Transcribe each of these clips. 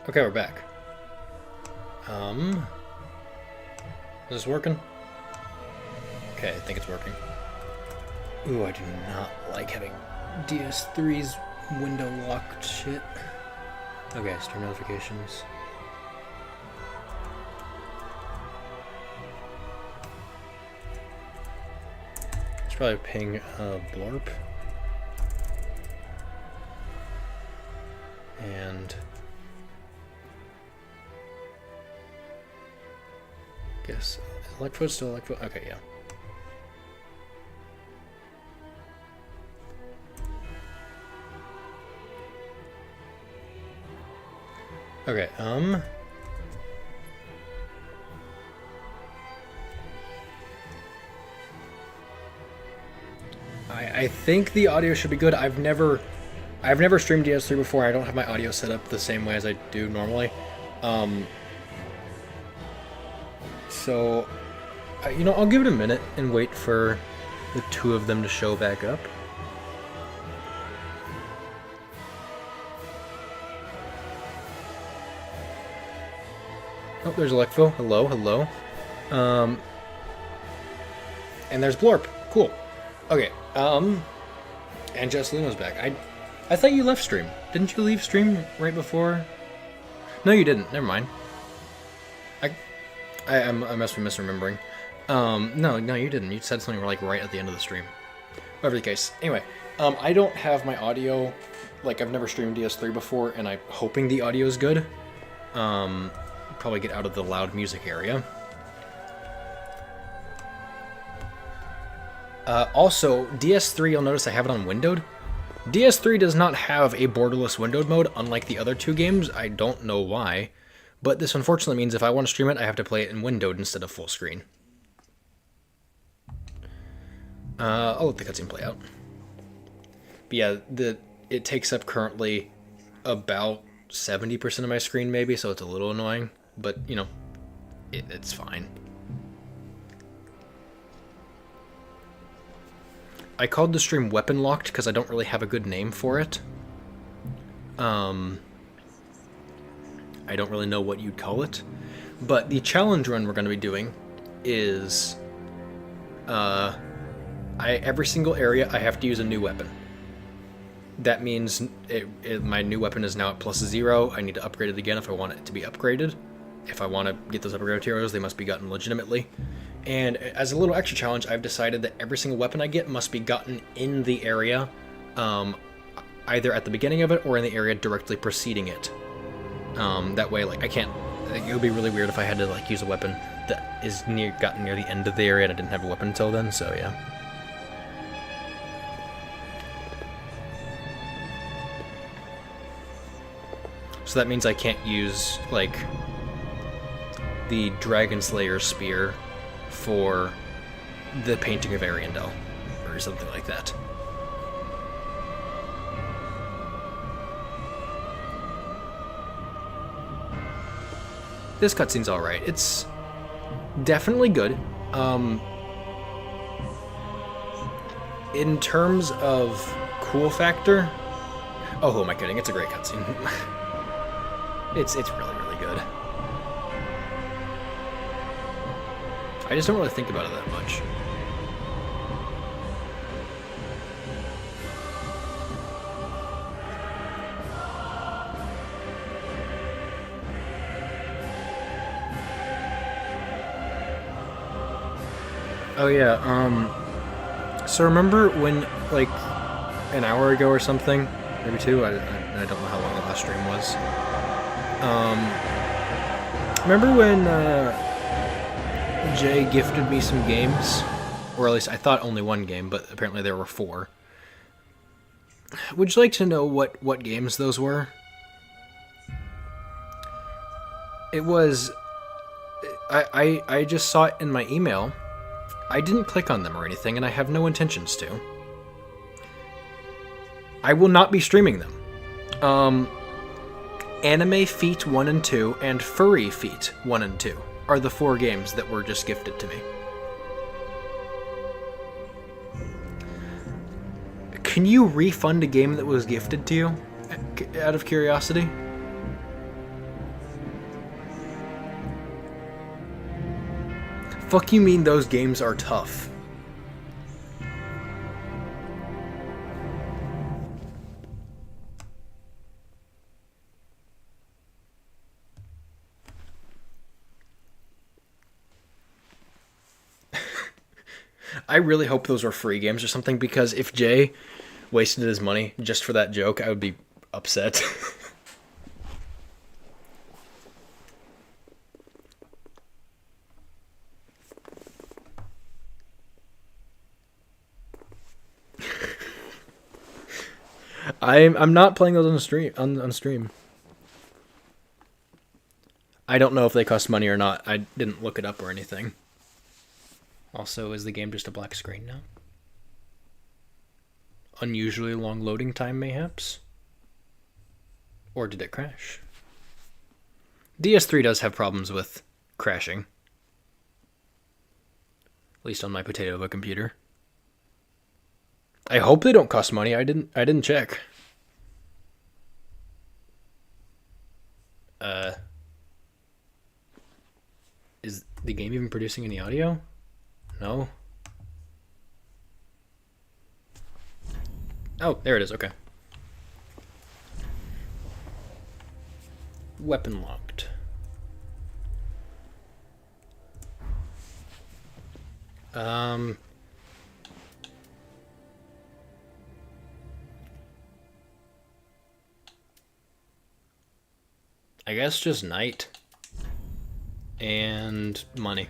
Okay, we're back. Is this working? Okay, I think it's working. Ooh, I do not like having DS3's window locked shit. Okay, stream notifications. It's probably ping blurp. And guess Electro still Electro. Okay, yeah. Okay, I think the audio should be good. I've never streamed DS3 before. I don't have my audio set up the same way as I do normally. So, you know, I'll give it a minute and wait for the two of them to show back up. Oh, there's Electro. Hello, hello. And there's Blorp. Cool. Okay, and Jessalino's back. I thought you left stream. Didn't you leave stream right before? No, you didn't. Never mind. I must be misremembering. No, you didn't. You said something like right at the end of the stream. Whatever the case. Anyway, I don't have my audio. Like, I've never streamed DS3 before, and I'm hoping the audio is good. Probably get out of the loud music area. Also, DS3, you'll notice I have it on windowed. DS3 does not have a borderless windowed mode, unlike the other two games. I don't know why, but this unfortunately means if I want to stream it, I have to play it in windowed instead of full screen. I'll let the cutscene play out. But yeah, it takes up currently about 70% of my screen, maybe, so it's a little annoying, but, you know, it's fine. I called the stream Weaponlocked because I don't really have a good name for it. I don't really know what you'd call it. But the challenge run we're going to be doing is... every single area I have to use a new weapon. That means my new weapon is now at +0. I need to upgrade it again if I want it to be upgraded. If I want to get those upgrade materials, they must be gotten legitimately. And as a little extra challenge, I've decided that every single weapon I get must be gotten in the area, either at the beginning of it or in the area directly preceding it. That way, like, I can't... It would be really weird if I had to, like, use a weapon that is gotten near the end of the area and I didn't have a weapon until then, so yeah. So that means I can't use, like, the Dragon Slayer spear for the painting of Ariandel, or something like that. This cutscene's alright. It's definitely good. In terms of cool factor... Oh, who am I kidding? It's a great cutscene. It's really, really good. I just don't really think about it that much. Oh yeah, so remember when, like, an hour ago or something, maybe two, I don't know how long the last stream was. Remember when, Jay gifted me some games, or at least I thought only one game, but apparently there were 4. Would you like to know what games those were? It was... I just saw it in my email. I didn't click on them or anything, and I have no intentions to. I will not be streaming them. Anime Feet 1 and 2 and Furry Feet 1 and 2 are the 4 games that were just gifted to me. Can you refund a game that was gifted to you, out of curiosity? fuck you mean those games are tough? I really hope those were free games or something, because if Jay wasted his money just for that joke, I would be upset. I'm not playing those on stream on stream. I don't know if they cost money or not. I didn't look it up or anything. Also, is the game just a black screen now? Unusually long loading time, mayhaps? Or did it crash? DS3 does have problems with crashing. At least on my potato of a computer. I hope they don't cost money. I didn't check. Is the game even producing any audio? No. Oh, there it is. Okay. Weaponlocked. I guess just night and money.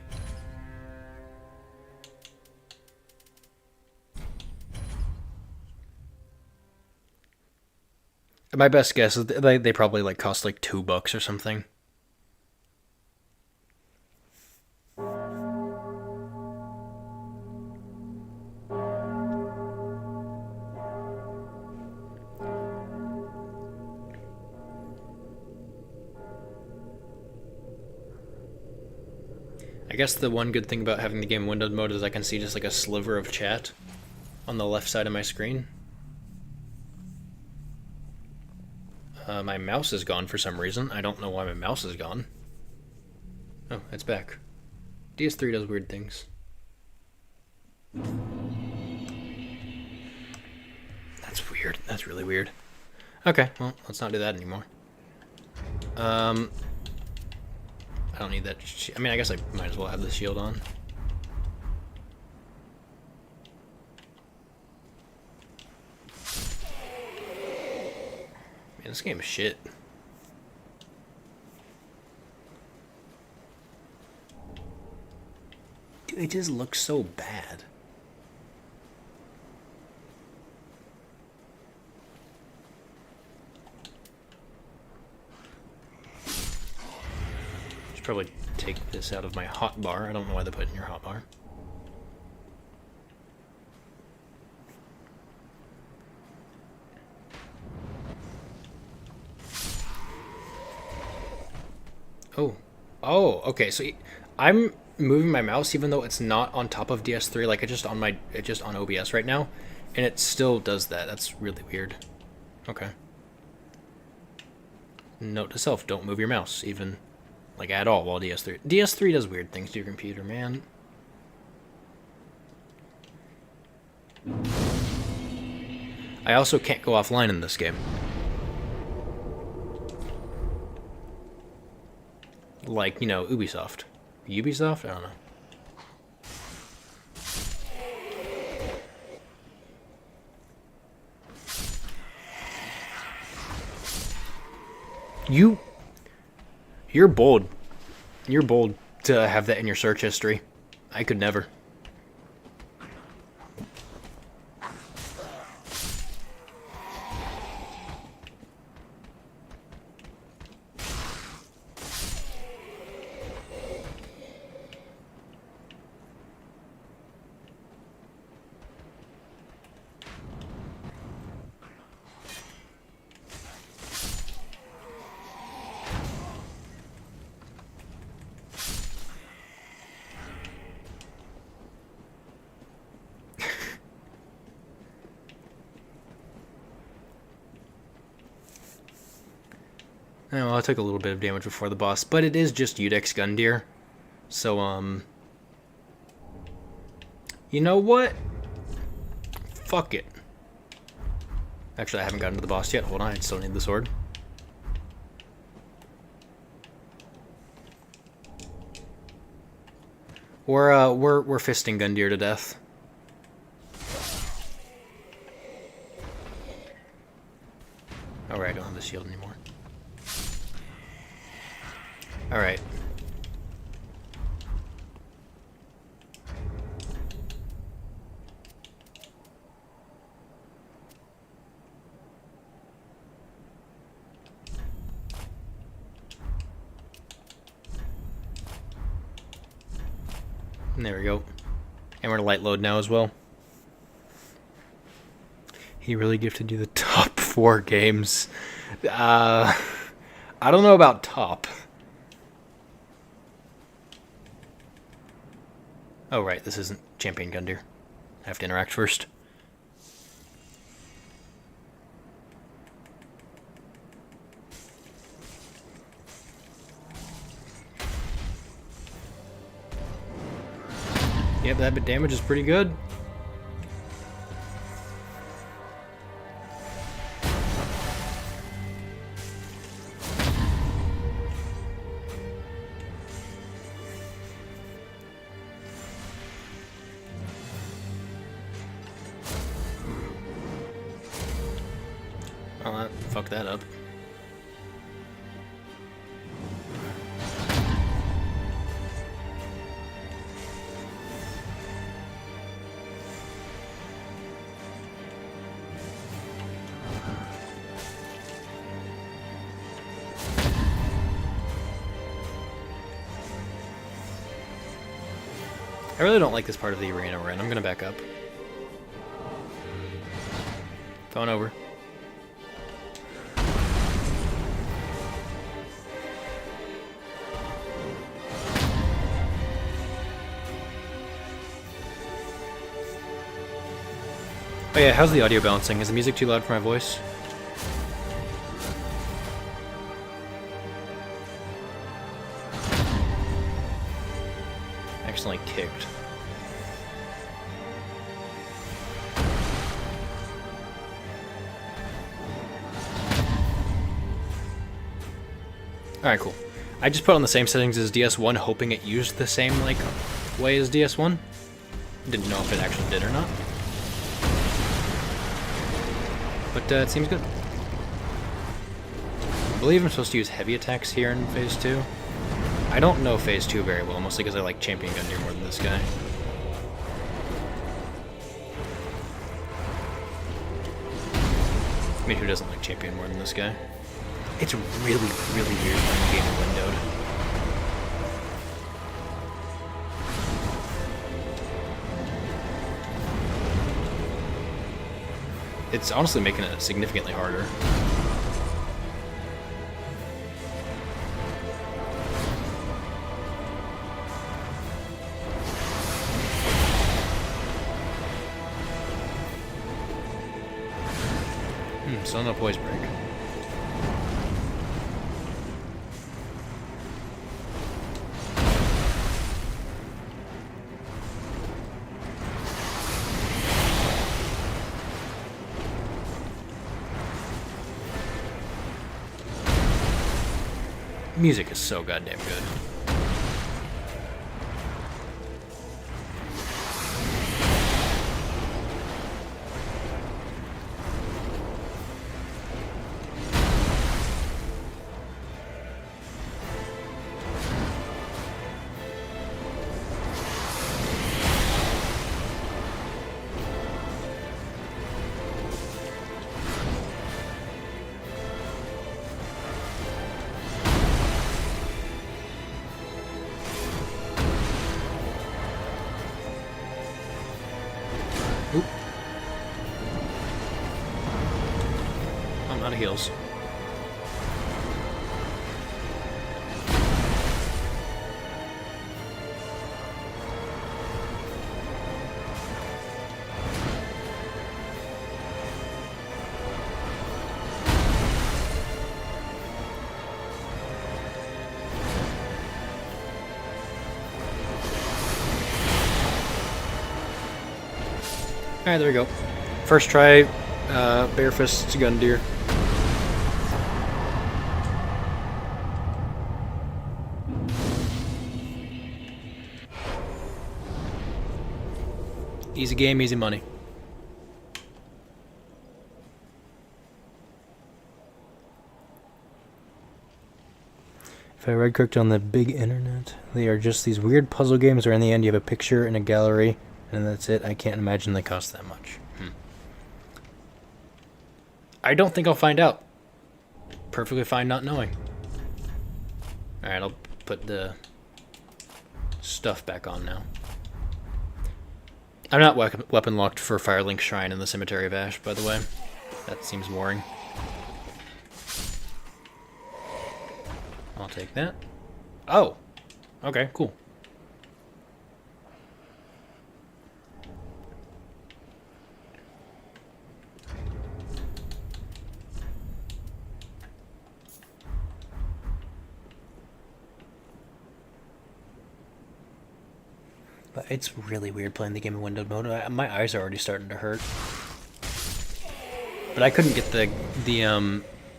My best guess is they probably like cost like $2 or something. I guess the one good thing about having the game windowed mode is I can see just like a sliver of chat on the left side of my screen. My mouse is gone for some reason. I don't know why my mouse is gone. Oh, it's back. DS3 does weird things. That's weird. That's really weird. Okay, well, let's not do that anymore. I don't need that. I mean, I guess I might as well have the shield on. Man, this game is shit. Dude, it just looks so bad. Should probably take this out of my hotbar. I don't know why they put it in your hotbar. Oh, okay. So I'm moving my mouse even though it's not on top of DS3. Like it's just on OBS right now, and it still does that. That's really weird. Okay. Note to self: don't move your mouse even, like at all, while DS3 does weird things to your computer, man. I also can't go offline in this game. Like, you know, Ubisoft. Ubisoft? I don't know. You're bold. You're bold to have that in your search history. I could never. Well, I took a little bit of damage before the boss, but it is just Udex Gundyr. So, You know what? Fuck it. Actually, I haven't gotten to the boss yet. Hold on, I still need the sword. We're fisting Gundyr to death. Oh right, I don't have the shield anymore. Alright. And there we go. And we're to light load now as well. He really gifted you the top 4 games. I don't know about top. Oh right, this isn't Champion Gundyr. I have to interact first. Yep, that bit damage is pretty good. Oh, fuck that up. I really don't like this part of the arena we're in. I'm gonna back up. Phone over. Oh yeah, how's the audio balancing? Is the music too loud for my voice? Accidentally kicked. Alright, cool. I just put on the same settings as DS1, hoping it used the same, like, way as DS1. Didn't know if it actually did or not. But it seems good. I believe I'm supposed to use heavy attacks here in Phase 2. I don't know Phase 2 very well, mostly because I like Champion Gundyr more than this guy. I mean, who doesn't like Champion more than this guy? It's really, really weird playing the game windowed. It's honestly making it significantly harder. Still no poise break. Music is so goddamn good. Oop. I'm out of heals. Alright, there we go. First try, Bare Fists Gundyr. Easy game, easy money. If I read correct on the big internet, they are just these weird puzzle games where in the end you have a picture and a gallery, and that's it. I can't imagine they cost that much. I don't think I'll find out. Perfectly fine not knowing. Alright, I'll put the stuff back on now. I'm not weapon locked for Firelink Shrine in the Cemetery of Ash, by the way. That seems boring. I'll take that. Oh! Okay, cool. But it's really weird playing the game in windowed mode. My eyes are already starting to hurt. But I couldn't get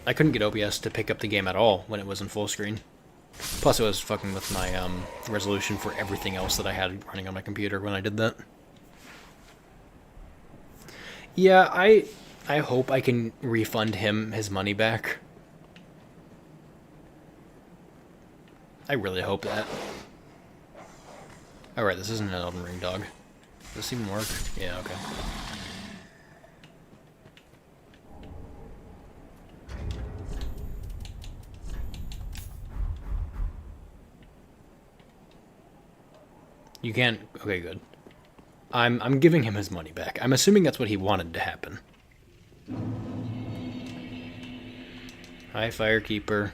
I couldn't get OBS to pick up the game at all when it was in full screen. Plus, it was fucking with my resolution for everything else that I had running on my computer when I did that. Yeah, I hope I can refund him his money back. I really hope that. Alright, this isn't an Elden Ring dog. Does this even work? Yeah, okay. You can't... Okay, good. I'm giving him his money back. I'm assuming that's what he wanted to happen. Hi, Firekeeper.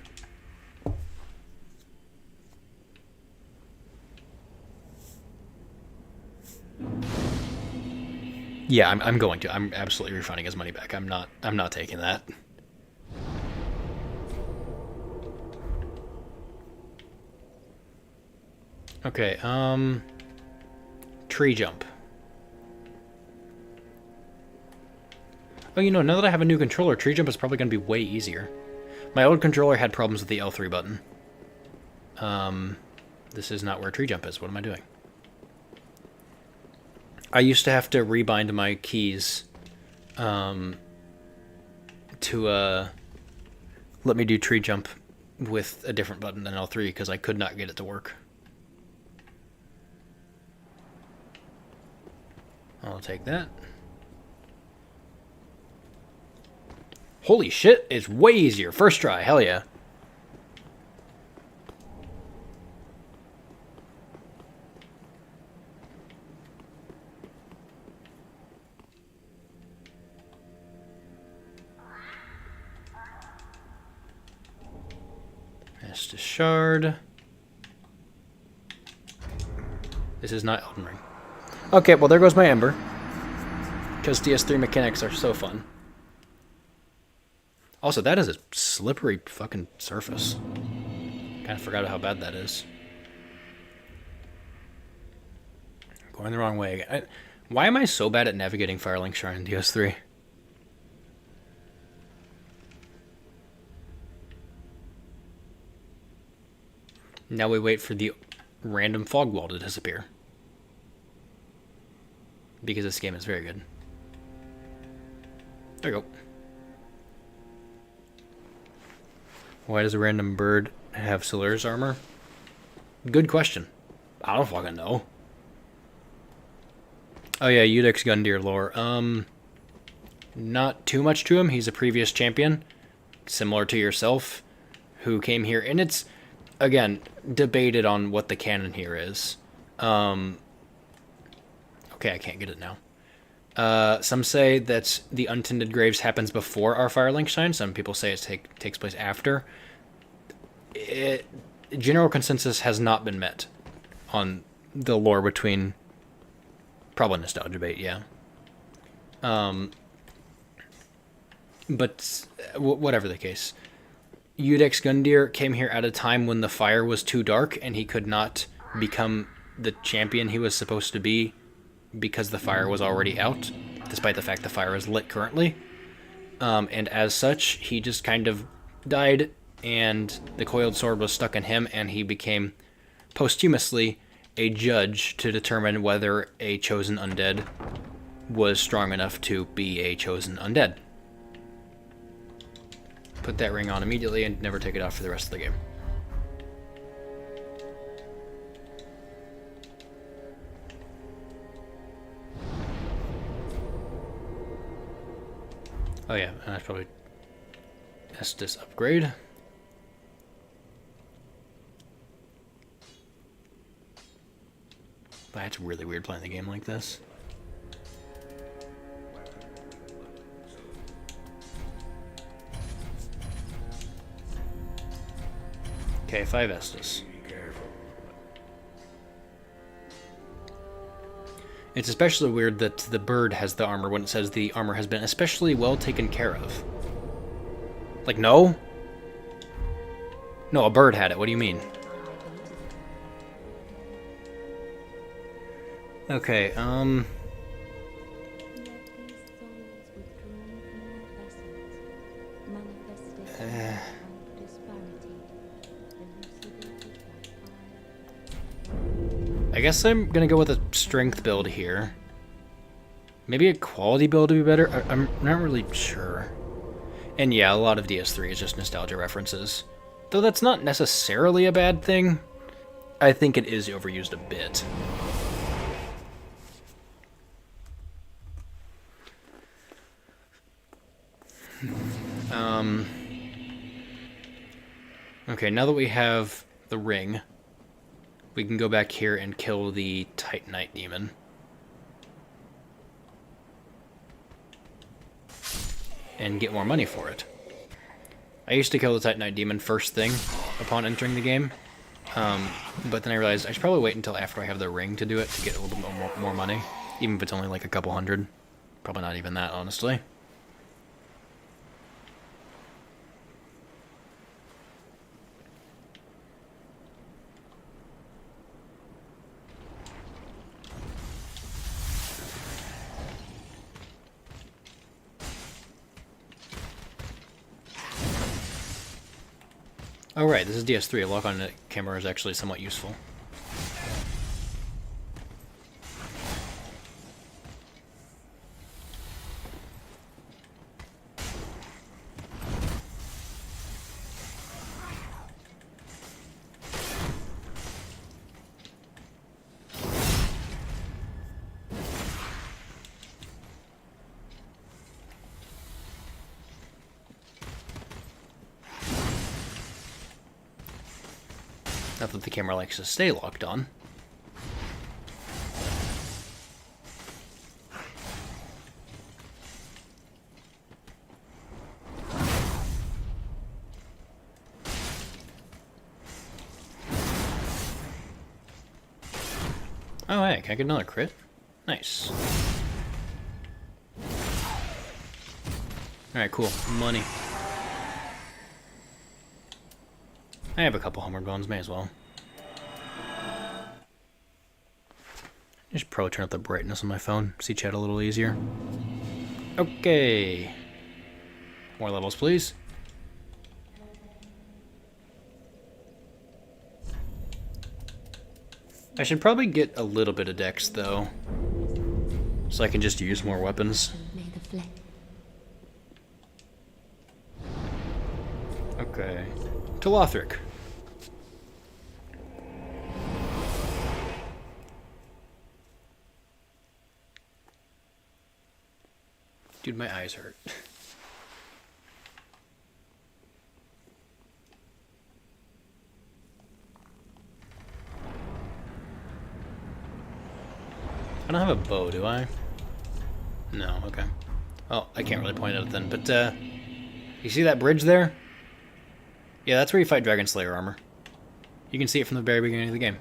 Yeah, I'm going to. I'm absolutely refunding his money back. I'm not taking that. Okay, tree jump. Oh, you know, now that I have a new controller, tree jump is probably going to be way easier. My old controller had problems with the L3 button. This is not where tree jump is. What am I doing? I used to have to rebind my keys to let me do tree jump with a different button than L3 because I could not get it to work. I'll take that. Holy shit, it's way easier. First try, hell yeah. Estus Shard. This is not Elden Ring. Okay, well there goes my Ember. Because DS3 mechanics are so fun. Also, that is a slippery fucking surface. Kind of forgot how bad that is. Going the wrong way again. Why am I so bad at navigating Firelink Shrine in DS3? Now we wait for the random fog wall to disappear. Because this game is very good. There you go. Why does a random bird have Solaire's armor? Good question. I don't fucking know. Oh yeah, Udex Gundyr lore. Not too much to him. He's a previous champion, similar to yourself, who came here. And it's, again, debated on what the canon here is. Okay, I can't get it now. Some say that the Untended Graves happens before our Firelink Shrine. Some people say it takes place after. General consensus has not been met on the lore between... Probably nostalgia bait, yeah. But whatever the case. Udex Gundyr came here at a time when the fire was too dark and he could not become the champion he was supposed to be because the fire was already out. despite the fact the fire is lit currently. And as such, he just kind of died, and the coiled sword was stuck in him, and he became posthumously a judge to determine whether a chosen undead was strong enough to be a chosen undead. Put that ring on immediately and never take it off for the rest of the game. Oh yeah, and that's probably Estus upgrade. But it's really weird playing the game like this. Okay, 5 Estus. It's especially weird that the bird has the armor when it says the armor has been especially well taken care of. Like, no? No, a bird had it. What do you mean? Okay, I guess I'm gonna go with a strength build here. Maybe a quality build would be better? I'm not really sure. And yeah, a lot of DS3 is just nostalgia references. Though that's not necessarily a bad thing. I think it is overused a bit. Okay, now that we have the ring, we can go back here and kill the Titanite demon. And get more money for it. I used to kill the Titanite demon first thing upon entering the game, but then I realized I should probably wait until after I have the ring to do it to get a little bit more money, even if it's only like a couple hundred. Probably not even that, honestly. Oh right, this is DS3. A lock-on camera is actually somewhat useful. Not that the camera likes to stay locked on. Oh hey, can I get another crit? Nice. Alright, cool. Money. I have a couple homeward bones, may as well. Just probably turn up the brightness on my phone, see chat a little easier. Okay. More levels, please. I should probably get a little bit of dex, though, so I can just use more weapons. Okay. To Lothric. Dude, my eyes hurt. I don't have a bow, do I? No, okay. Oh, I can't really point at it then, but, you see that bridge there? Yeah, that's where you fight Dragon Slayer armor. You can see it from the very beginning of the game.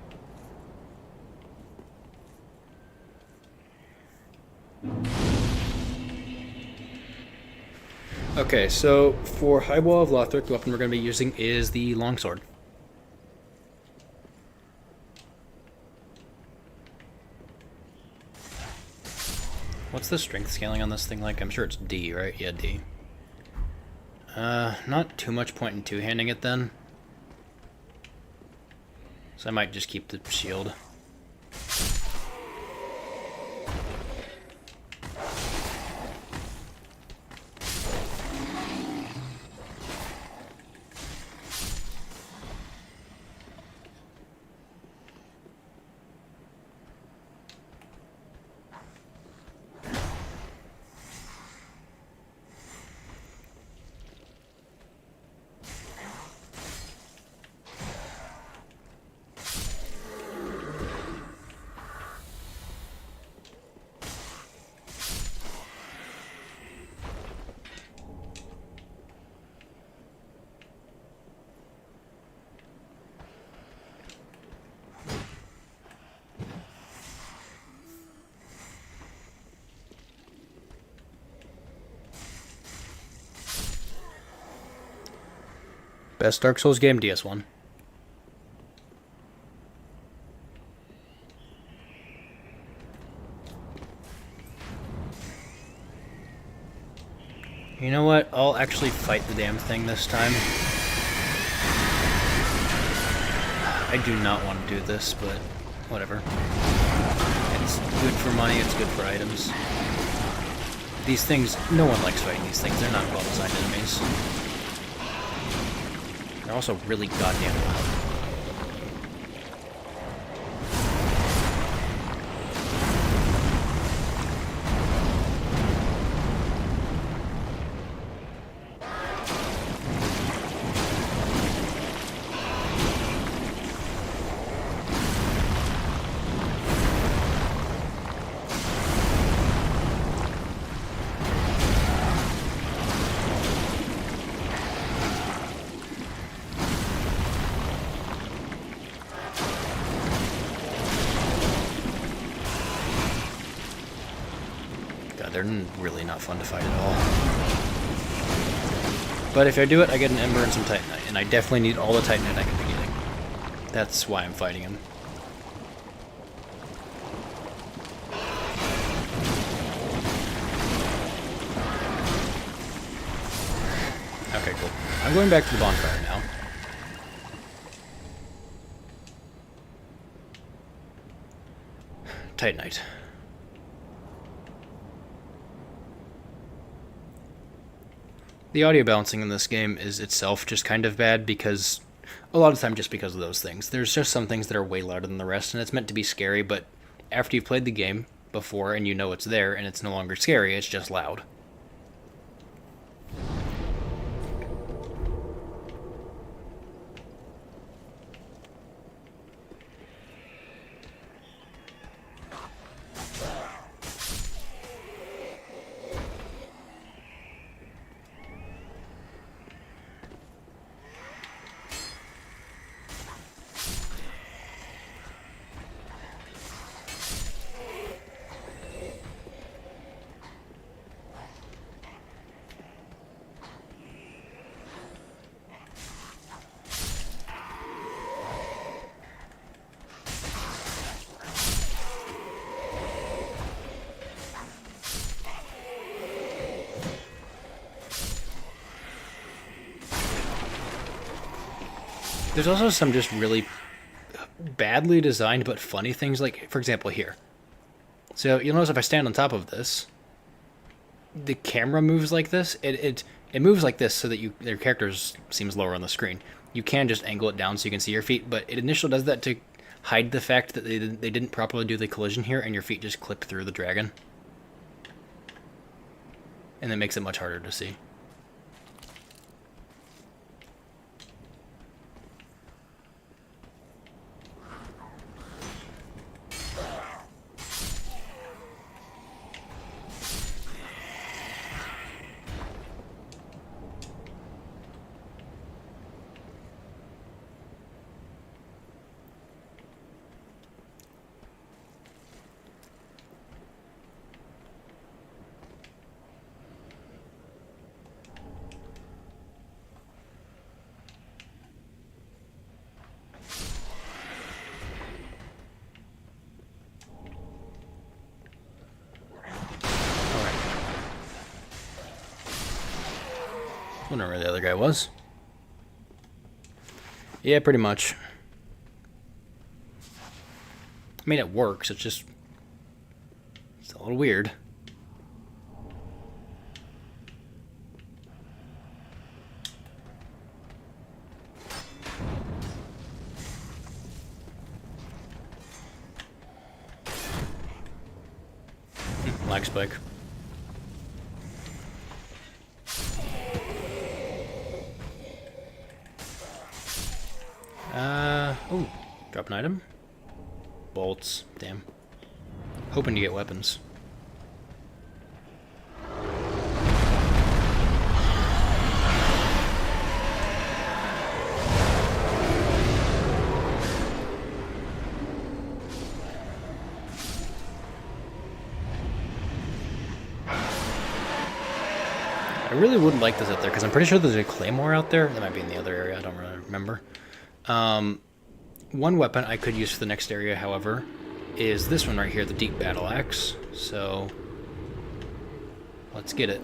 Okay, so for Highwall of Lothric, the weapon we're going to be using is the longsword. What's the strength scaling on this thing like? I'm sure it's D, right? Yeah, D. Not too much point in two-handing it then. So I might just keep the shield. Best Dark Souls game, DS1. You know what? I'll actually fight the damn thing this time. I do not want to do this, but whatever. It's good for money, it's good for items. These things, no one likes fighting these things. They're not well-designed enemies. They're also really goddamn loud. They're really not fun to fight at all. But if I do it, I get an Ember and some Titanite, and I definitely need all the Titanite I can be getting. That's why I'm fighting him. Okay, cool. I'm going back to the bonfire now. Titanite. The audio balancing in this game is itself just kind of bad because, a lot of the time just because of those things. There's just some things that are way louder than the rest, and it's meant to be scary, but after you've played the game before and you know it's there and it's no longer scary, it's just loud. There's also some just really badly designed but funny things, like, for example, here. So you'll notice if I stand on top of this, the camera moves like this. It moves like this so that their characters seems lower on the screen. You can just angle it down so you can see your feet, but it initially does that to hide the fact that they didn't properly do the collision here, and your feet just clip through the dragon. And that makes it much harder to see. Wondering where the other guy was. Yeah, pretty much. I mean, it works. It's just... It's a little weird. Lag spike. Oh, drop an item. Bolts, damn. Hoping to get weapons. I really would like this out there, because I'm pretty sure there's a claymore out there. That might be in the other area, I don't really remember. One weapon I could use for the next area, however, is this one right here, the deep battle axe. So, let's get it.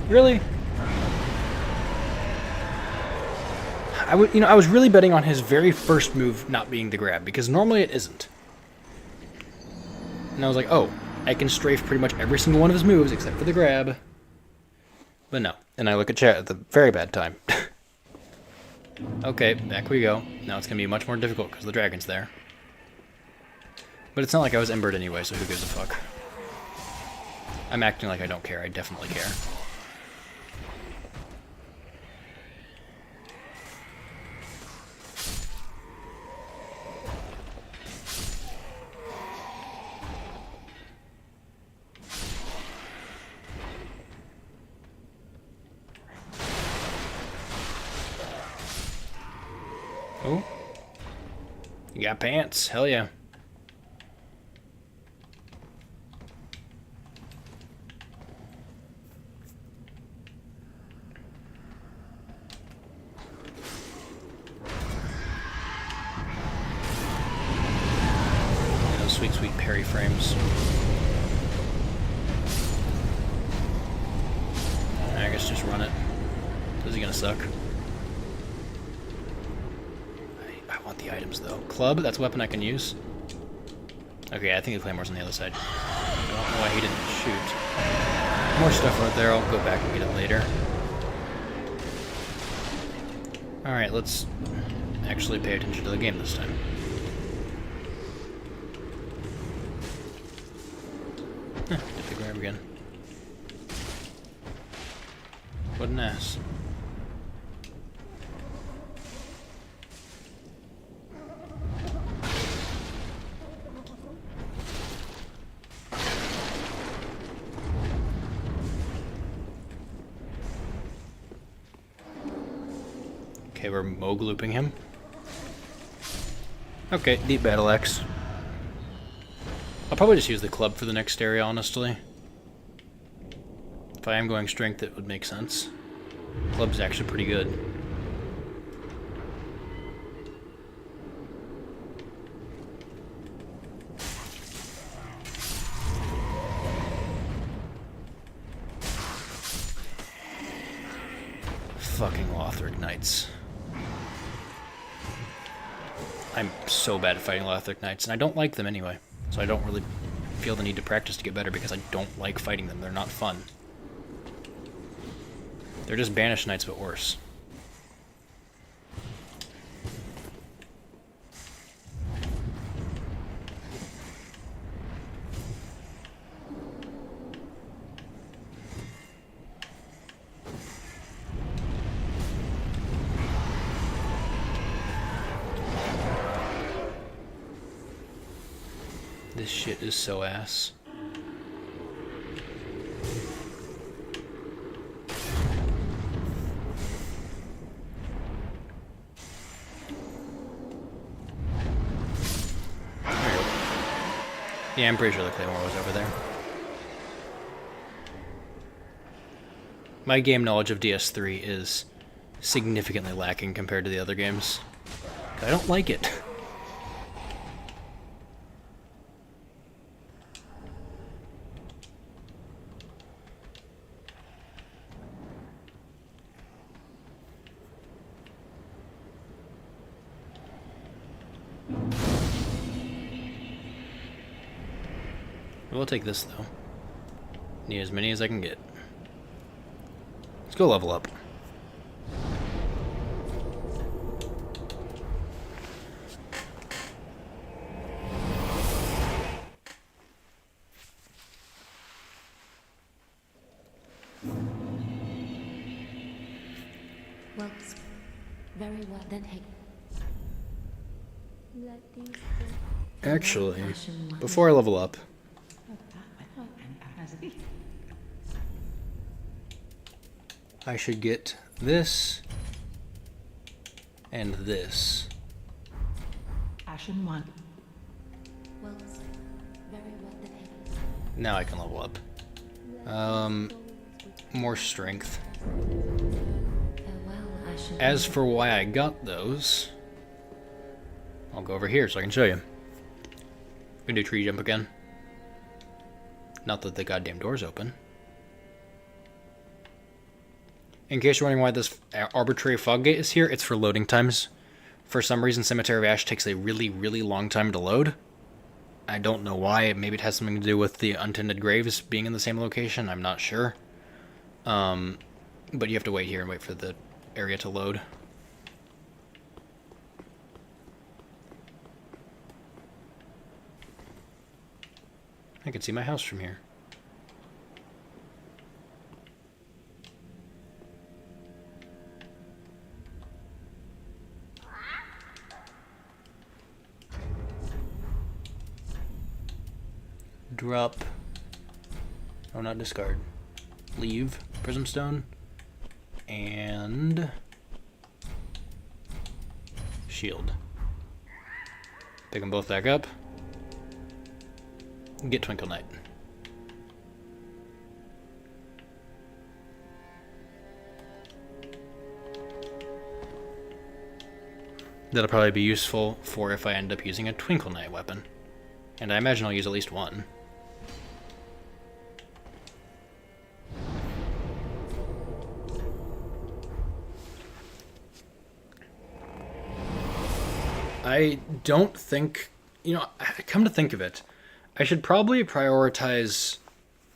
Really? I was really betting on his very first move not being the grab, because normally it isn't. And I was like, oh, I can strafe pretty much every single one of his moves except for the grab. But no. And I look at chat at the very bad time. Okay, back we go. Now it's going to be much more difficult because the dragon's there. But it's not like I was embered anyway, so who gives a fuck. I'm acting like I don't care. I definitely care. Oh. You got pants. Hell yeah. Those sweet, sweet parry frames. I guess just run it. This is gonna suck. I want the items though. Club, that's a weapon I can use. Okay, I think the Claymore's on the other side. I don't know why he didn't shoot. More stuff right there, I'll go back and get it later. Alright, let's actually pay attention to the game this time. Did the grab again. What an ass. Okay, we're Moog looping him. Okay, deep battle axe. I'll probably just use the club for the next area, honestly. If I am going strength, it would make sense. Club's actually pretty good. Fucking Lothric Knights. I'm so bad at fighting Lothric Knights, and I don't like them anyway. So I don't really feel the need to practice to get better because I don't like fighting them. They're not fun. They're just Banished Knights, but worse. This shit is so ass. Yeah, I'm pretty sure the Claymore was over there. My game knowledge of DS3 is significantly lacking compared to the other games. I don't like it. We'll take this, though. Need as many as I can get. Let's go level up. Well, very well then. Hey. Actually, before I level up, I should get this and this. Ashen 1. Well, very well then. Hey. Now I can level up. More strength. Farewell, Ashen. As for why I got those, I'll go over here so I can show you. We can do tree jump again. Not that the goddamn door's open. In case you're wondering why this arbitrary fog gate is here, it's for loading times. For some reason, Cemetery of Ash takes a really, really long time to load. I don't know why. Maybe it has something to do with the untended graves being in the same location. I'm not sure. But you have to wait here and wait for the area to load. I can see my house from here. Drop. Oh, not discard. Leave. Prism stone. And shield. Pick them both back up. Get Twinkle Knight. That'll probably be useful for if I end up using a Twinkle Knight weapon. And I imagine I'll use at least one. I don't think, come to think of it, I should probably prioritize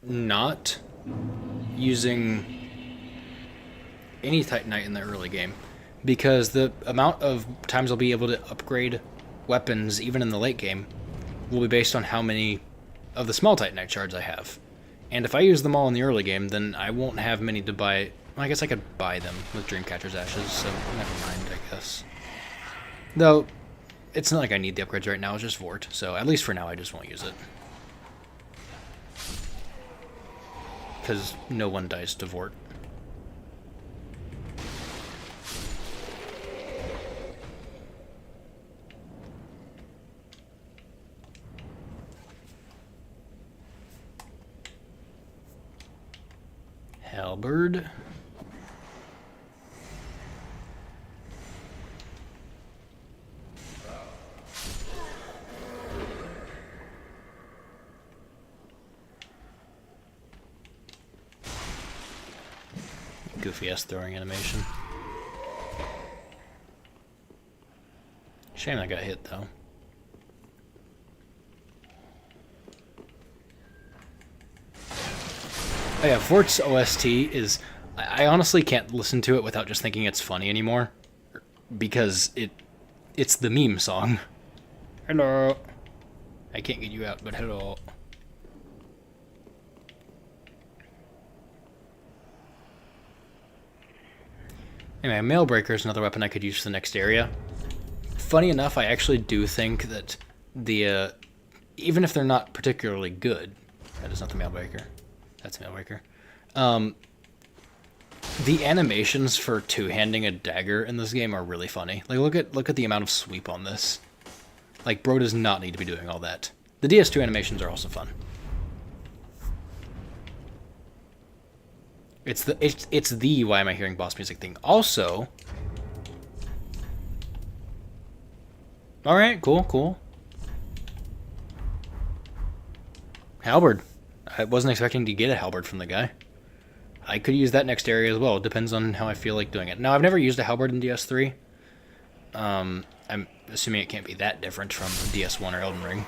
not using any Titanite in the early game, because the amount of times I'll be able to upgrade weapons, even in the late game, will be based on how many of the small Titanite shards I have. And if I use them all in the early game, then I won't have many to buy. Well, I guess I could buy them with Dreamcatcher's Ashes, so never mind, I guess. Though, it's not like I need the upgrades right now, it's just Vort, so at least for now I just won't use it. Because no one dies to Vort. Halberd. Goofy ass throwing animation. Shame I got hit though. Oh yeah, Vort's OST is... I honestly can't listen to it without just thinking it's funny anymore. Because it's the meme song. Hello. I can't get you out, but hello. Anyway, Mailbreaker is another weapon I could use for the next area. Funny enough, I actually do think that the... even if they're not particularly good... That is not the Mailbreaker. That's Mailbreaker. The animations for two-handing a dagger in this game are really funny. Like, look at the amount of sweep on this. Like, bro does not need to be doing all that. The DS2 animations are also fun. It's the why am I hearing boss music thing. Also, all right, cool. Halberd. I wasn't expecting to get a halberd from the guy. I could use that next area as well. It depends on how I feel like doing it. Now, I've never used a halberd in DS3. I'm assuming it can't be that different from DS1 or Elden Ring.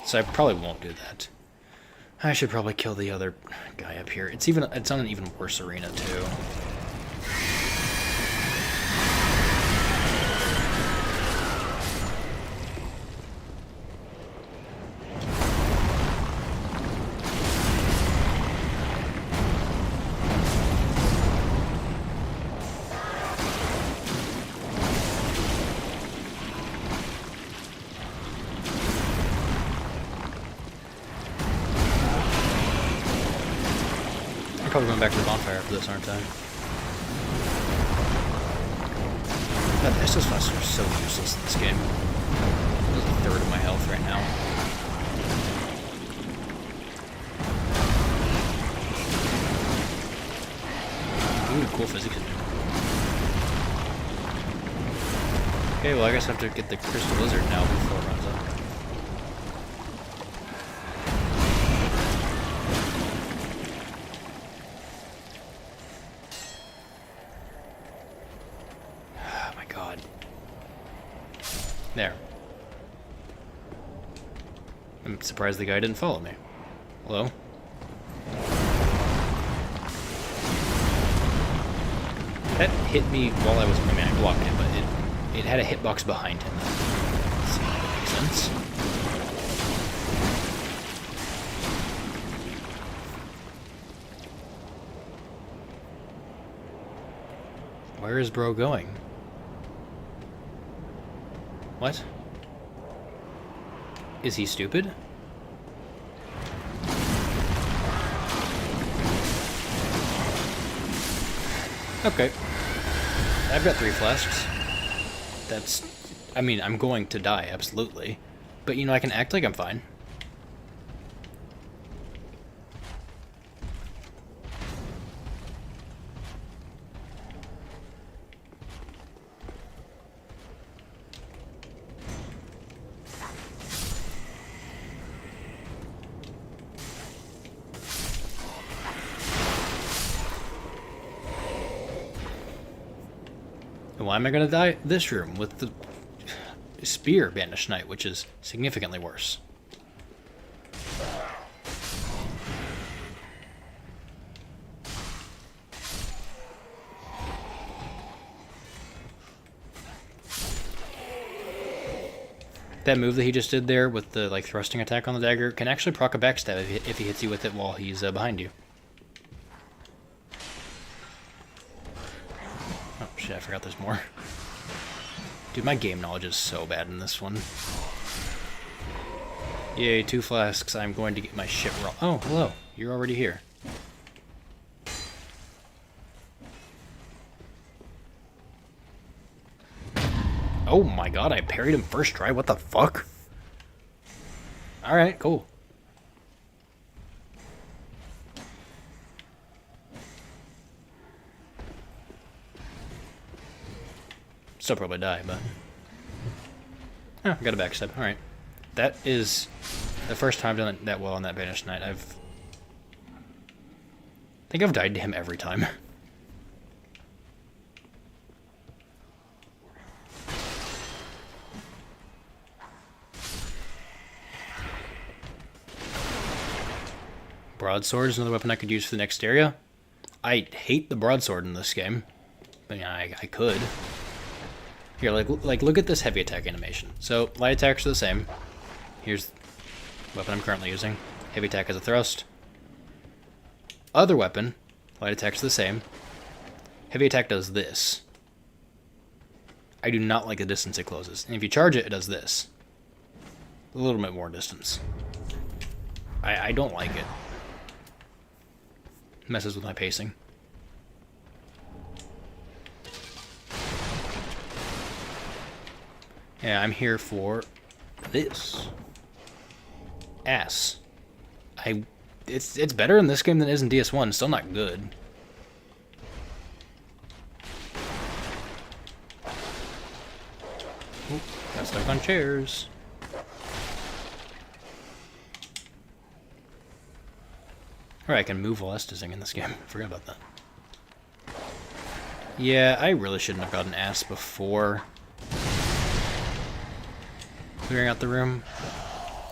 So I probably won't do that. I should probably kill the other guy up here. It's on an even worse arena too. I'm probably going back to the bonfire after this, aren't I? God, the Estus flasks are so useless in this game. That's a third of my health right now. Ooh, cool physics in there. Okay, well I guess I have to get the Crystal Lizard now before it runs out. There. I'm surprised the guy didn't follow me. Hello? That hit me while I was... I mean, I blocked it, but it had a hitbox behind him. Let's see if that makes sense. Where is bro going? What? Is he stupid? Okay. I've got 3 flasks. That's... I mean, I'm going to die, absolutely. But, you know, I can act like I'm fine. And why am I going to die this room with the spear Banished Knight, which is significantly worse? That move that he just did there with the like thrusting attack on the dagger can actually proc a backstab if he hits you with it while he's behind you. Oh shit, I forgot there's more. Dude, my game knowledge is so bad in this one. Yay, 2 flasks. I'm going to get my shit wrong. Oh, hello. You're already here. Oh my god, I parried him first try. What the fuck? Alright, cool. Still probably die, but... Oh, got a backstab. Alright. That is the first time I've done it that well on that Banished Knight. I think I've died to him every time. Broadsword is another weapon I could use for the next area. I hate the broadsword in this game. But yeah, I could. Here, like look at this heavy attack animation. So, light attacks are the same. Here's the weapon I'm currently using. Heavy attack as a thrust. Other weapon, light attack's the same. Heavy attack does this. I do not like the distance it closes. And if you charge it, it does this. A little bit more distance. I don't like it. Messes with my pacing. Yeah, I'm here for this. Ass. It's better in this game than it is in DS1. Still not good. Oop, got stuck on chairs. Alright, I can move while Estusing in this game. Forgot about that. Yeah, I really shouldn't have gotten ass before clearing out the room.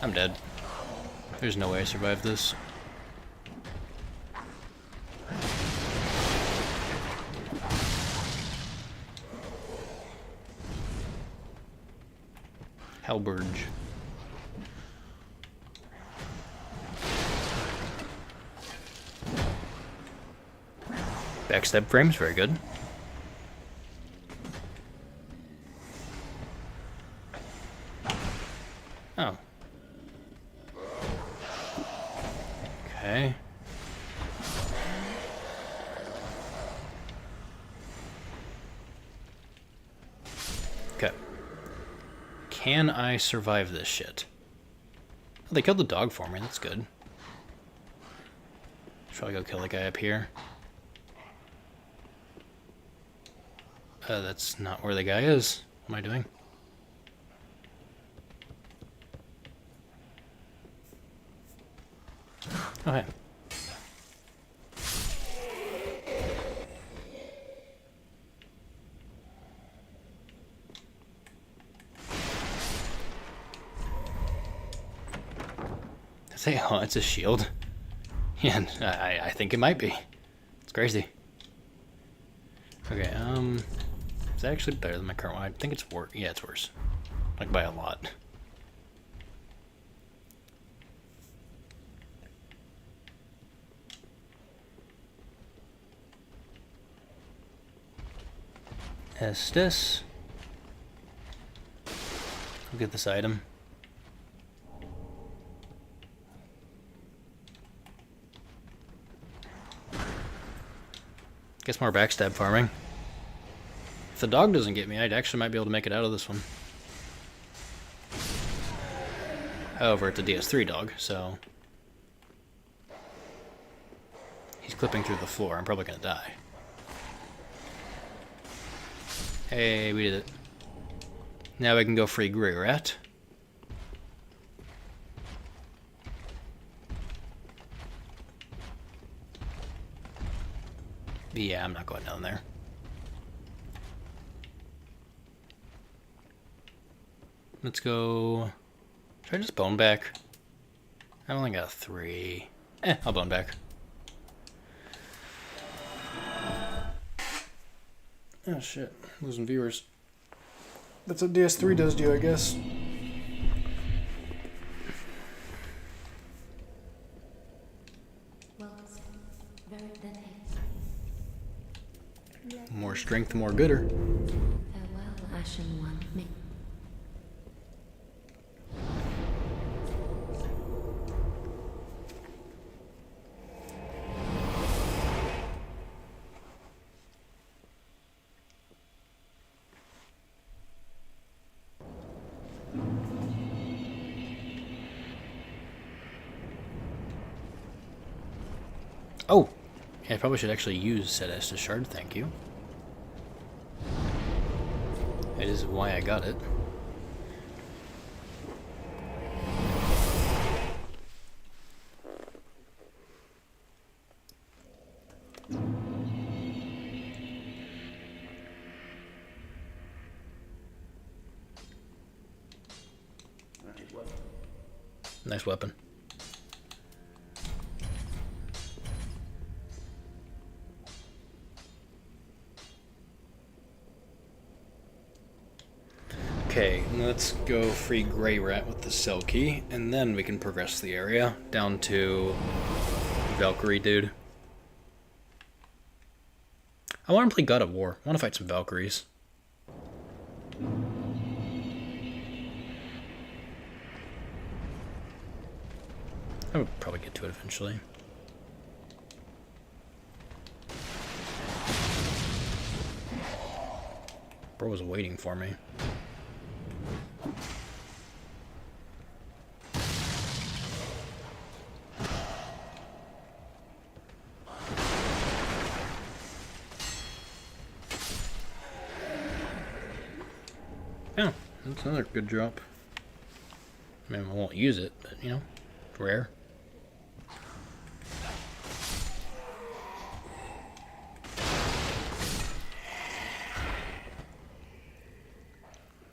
I'm dead. There's no way I survived this. Halberge. Backstab frames, very good. Oh. Okay. Okay. Can I survive this shit? Oh, they killed the dog for me, that's good. Should probably go kill the guy up here. That's not where the guy is. What am I doing? Okay. Say, oh, it's a shield. Yeah, I think it might be. It's crazy. Okay, is that actually better than my current one? I think it's worse. Yeah, it's worse. Like, by a lot. Estes. I'll get this item. Guess more backstab farming. If the dog doesn't get me, I actually might be able to make it out of this one. However, it's a DS3 dog, so... he's clipping through the floor. I'm probably gonna die. Hey, we did it. Now we can go free Grey Rat. Yeah, I'm not going down there. Let's go... should I just bone back? I've only got 3. I'll bone back. Oh shit, losing viewers. That's what DS3 does to you, I guess. Well, very then More strength, more gooder. farewell, Ashen One. Oh! Yeah, I probably should actually use said Estus Shard, thank you. It is why I got it. Nice weapon. Okay, let's go free Grey Rat with the cell key, and then we can progress the area down to Valkyrie dude. I want to play God of War. I want to fight some Valkyries. I would probably get to it eventually. Bro was waiting for me. Yeah, that's another good drop. I mean, I won't use it, but, you know, it's rare.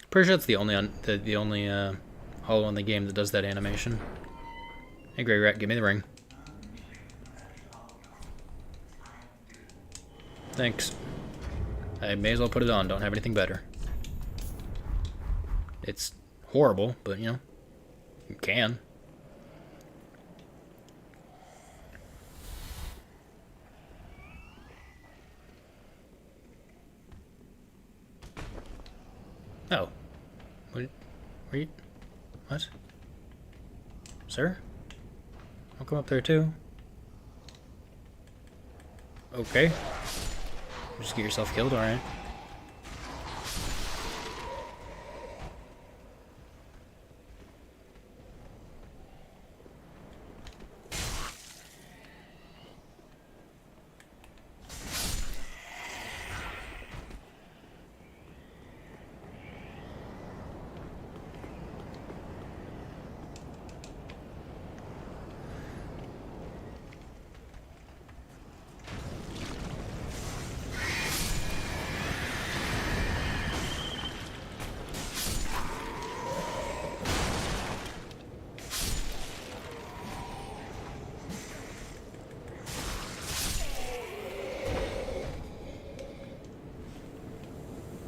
Pretty sure that's the only hollow in the game that does that animation. Hey, Grey Rat, give me the ring. Thanks. I may as well put it on. Don't have anything better. It's horrible, but, you know, you can. Oh. What? Were you? What? Sir? I'll come up there too. Okay. Just get yourself killed, alright.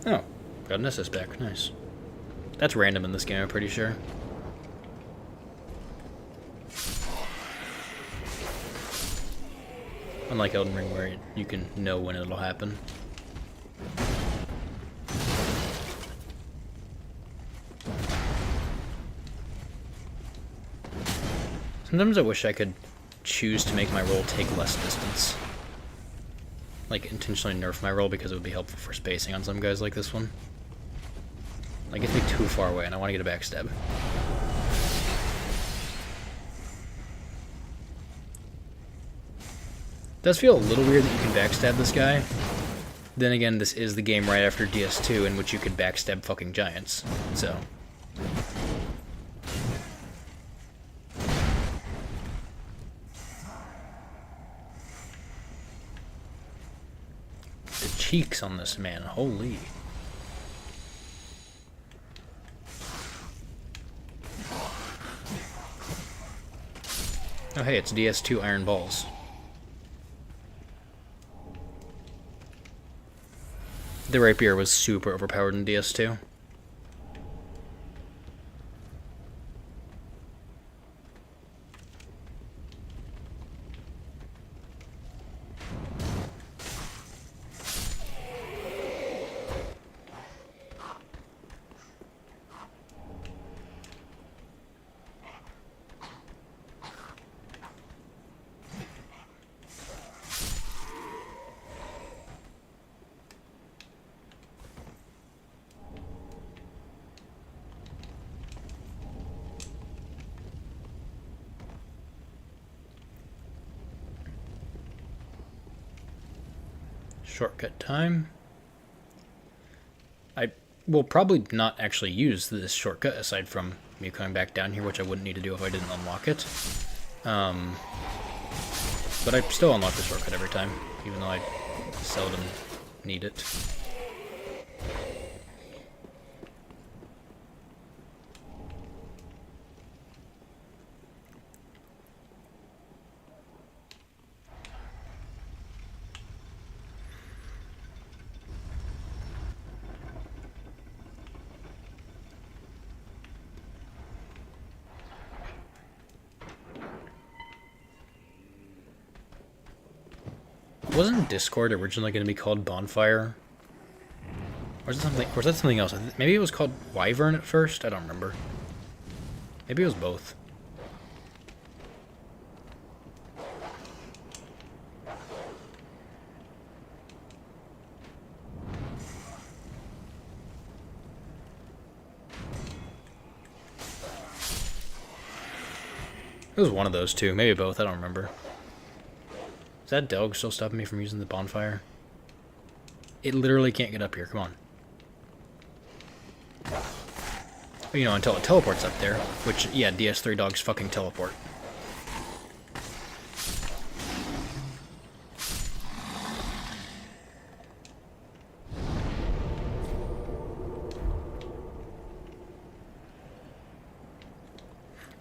Oh, got an SS back. Nice. That's random in this game, I'm pretty sure. Unlike Elden Ring, where you can know when it'll happen. Sometimes I wish I could choose to make my roll take less distance. Like, intentionally nerf my roll because it would be helpful for spacing on some guys like this one. Like, it gets me too far away and I want to get a backstab. It does feel a little weird that you can backstab this guy. Then again, this is the game right after DS2 in which you could backstab fucking giants. So... cheeks on this man, holy. Oh hey, it's DS2 Iron Balls. The rapier was super overpowered in DS2. Shortcut time. I will probably not actually use this shortcut aside from me coming back down here, which I wouldn't need to do if I didn't unlock it. But I still unlock the shortcut every time, even though I seldom need it. Wasn't Discord originally going to be called Bonfire? Or is that something else? Maybe it was called Wyvern at first? I don't remember. Maybe it was both. It was one of those two. Maybe both. I don't remember. Is that dog still stopping me from using the bonfire? It literally can't get up here. Come on. You know, until it teleports up there. Which, yeah, DS3 dogs fucking teleport.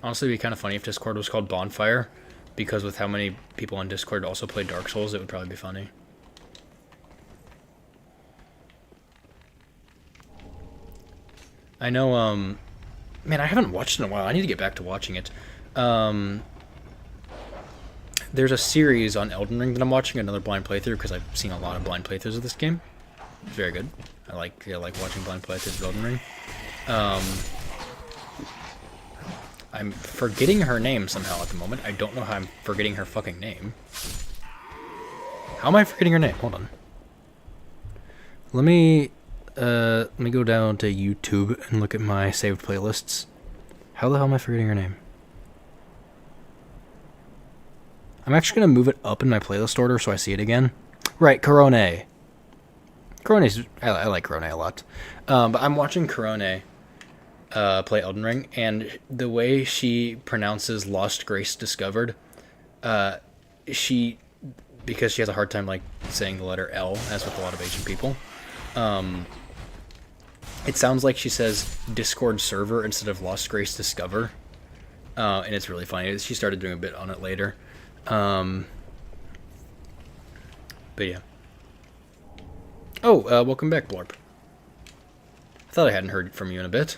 Honestly, it'd be kind of funny if Discord was called Bonfire, because with how many people on Discord also play Dark Souls, it would probably be funny. I know, man, I haven't watched it in a while. I need to get back to watching it. There's a series on Elden Ring that I'm watching, another blind playthrough, because I've seen a lot of blind playthroughs of this game. It's very good. I like watching blind playthroughs of Elden Ring. I'm forgetting her name somehow at the moment. I don't know how I'm forgetting her fucking name. How am I forgetting her name? Hold on. Let me go down to YouTube and look at my saved playlists. How the hell am I forgetting her name? I'm actually going to move it up in my playlist order so I see it again. Right, Corone. I like Corone a lot. But I'm watching Corone play Elden Ring, and the way she pronounces Lost Grace Discovered, because she has a hard time like saying the letter L, as with a lot of Asian people. It sounds like she says Discord server instead of Lost Grace Discover, and it's really funny. She started doing a bit on it later. But yeah. Oh, welcome back, Blorp. I thought I hadn't heard from you in a bit.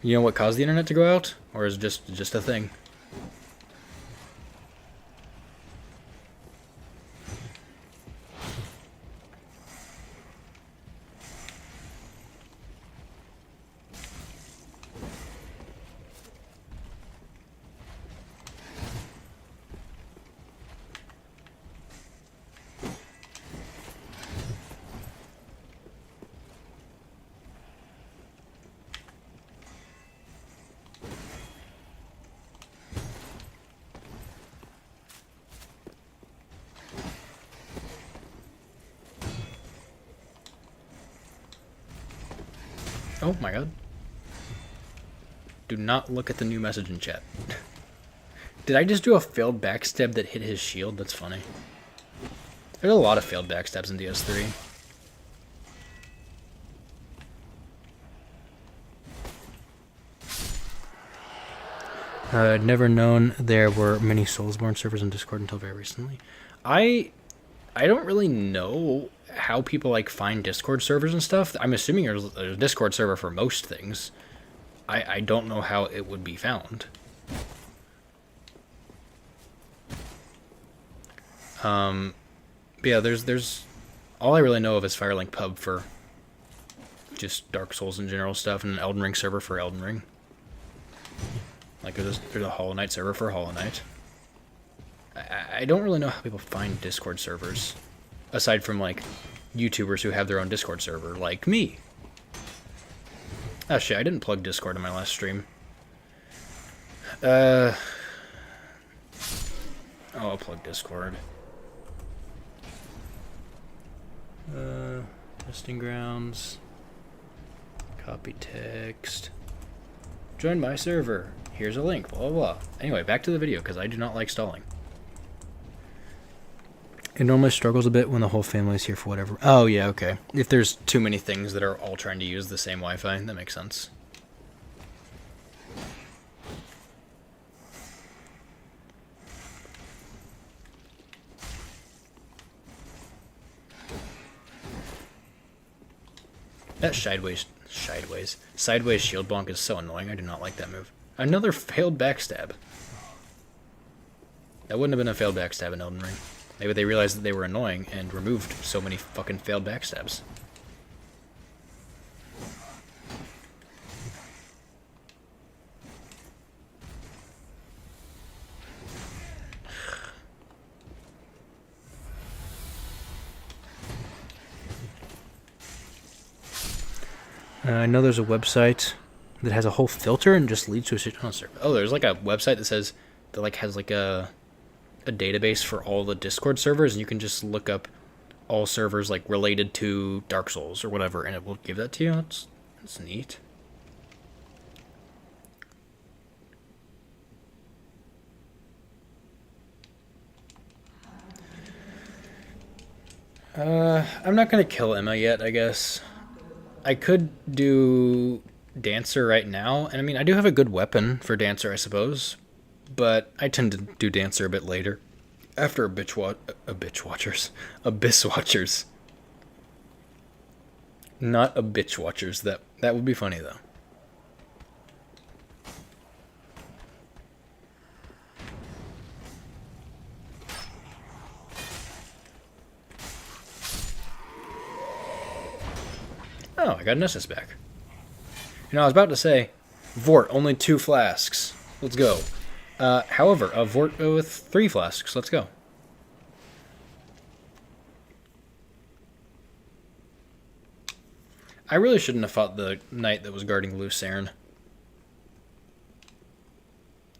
You know what caused the internet to go out? Or is it just a thing? Oh my god. Do not look at the new message in chat. Did I just do a failed backstab that hit his shield? That's funny. There's a lot of failed backstabs in DS3. I'd never known there were many Soulsborne servers on Discord until very recently. I don't really know how people like find Discord servers and stuff. I'm assuming there's a Discord server for most things. I don't know how it would be found. But yeah, there's all I really know of is Firelink Pub for just Dark Souls and general stuff, and an Elden Ring server for Elden Ring. Like there's a Hollow Knight server for Hollow Knight. I don't really know how people find Discord servers, aside from like YouTubers who have their own Discord server, like me. Oh shit, I didn't plug Discord in my last stream. Oh, I'll plug Discord. Testing grounds. Copy text. Join my server. Here's a link, blah, blah, blah. Anyway, back to the video, because I do not like stalling. It normally struggles a bit when the whole family is here for whatever. Oh, yeah, okay. If there's too many things that are all trying to use the same Wi-Fi, that makes sense. That sideways shield bonk is so annoying. I do not like that move. Another failed backstab. That wouldn't have been a failed backstab in Elden Ring. Maybe they realized that they were annoying and removed so many fucking failed backstabs. I know there's a website that has a whole filter and just leads to a server. Oh, there's like a website that says that like has like a database for all the Discord servers, and you can just look up all servers like related to Dark Souls or whatever, and it will give that to you. That's neat. I'm not gonna kill Emma yet, I guess. I could do Dancer right now, and I mean, I do have a good weapon for Dancer, I suppose, but I tend to do Dancer a bit later. After Abyss Watchers. Abyss Watchers. Not Abyss Watchers. That would be funny, though. Oh, I got an SS back. You know, I was about to say, Vort, only 2 flasks. Let's go. However, a Vort with 3 flasks. Let's go. I really shouldn't have fought the knight that was guarding Lucerne.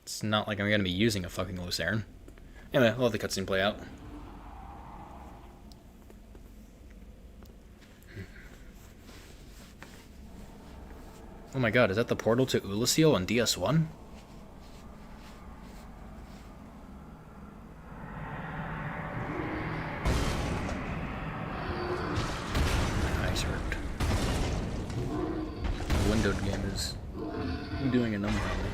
It's not like I'm going to be using a fucking Lucerne. Anyway, I'll let the cutscene play out. Oh my god, is that the portal to Ulasil on DS1? Nice work. The windowed game is doing a number on me.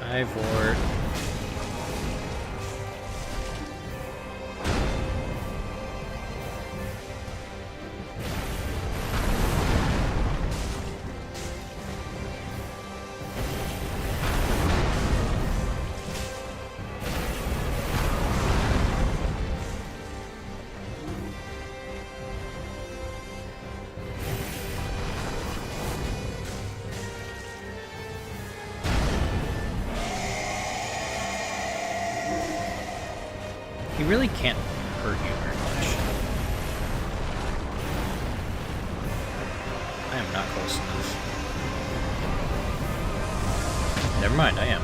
Hi, Vort. He really can't hurt you very much. I am not close enough. Never mind, I am.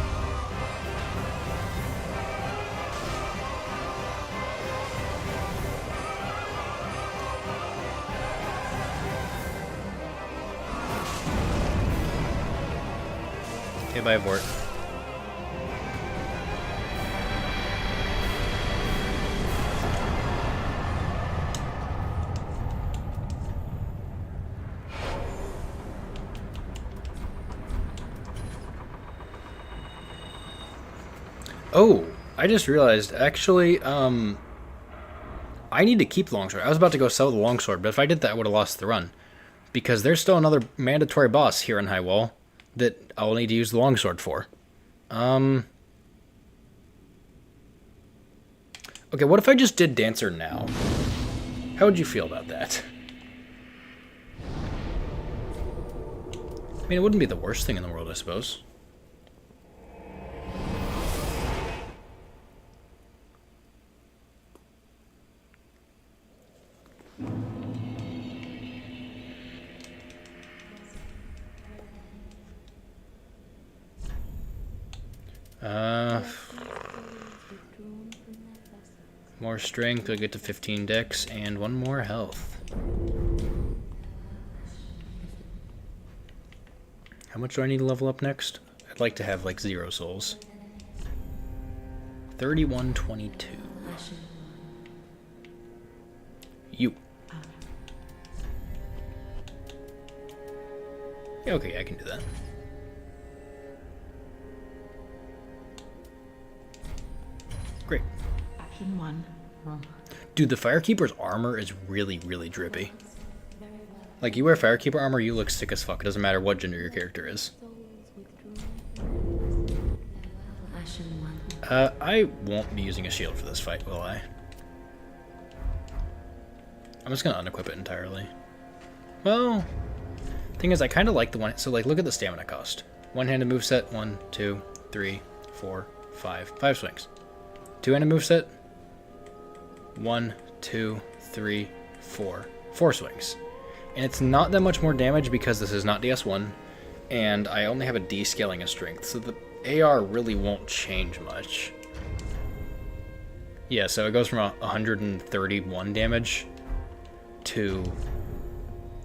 Okay, bye, Vort. Oh, I just realized, actually, I need to keep the longsword. I was about to go sell the longsword, but if I did that, I would have lost the run. Because there's still another mandatory boss here in High Wall that I'll need to use the longsword for. Okay, what if I just did Dancer now? How would you feel about that? I mean, it wouldn't be the worst thing in the world, I suppose. More strength, we'll get to 15 dex, and 1 more health. How much do I need to level up next? I'd like to have like 0 souls. 3122. You. Yeah, okay, I can do that. Great. Action 1. Roll. Dude, the Firekeeper's armor is really, really drippy. Like, you wear Firekeeper armor, you look sick as fuck. It doesn't matter what gender your character is. I won't be using a shield for this fight, will I? I'm just gonna unequip it entirely. Well, thing is, I kind of like the one. So, like, look at the stamina cost. One-handed moveset, 1, 2, 3, 4, 5. 5 swings. Two-handed moveset, 1, 2, 3, 4. 4 swings. And it's not that much more damage because this is not DS1, and I only have a D scaling of strength, so the AR really won't change much. Yeah, so it goes from 131 damage to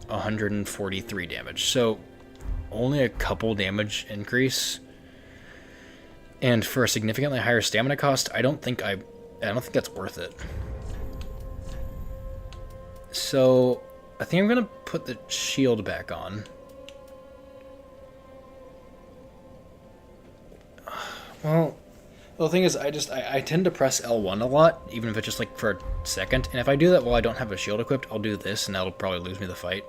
143 damage. So only a couple damage increase. And for a significantly higher stamina cost, I don't think that's worth it. So I think I'm gonna put the shield back on. Well, the thing is, I tend to press L1 a lot, even if it's just like for a second. And if I do that while I don't have a shield equipped, I'll do this, and that'll probably lose me the fight.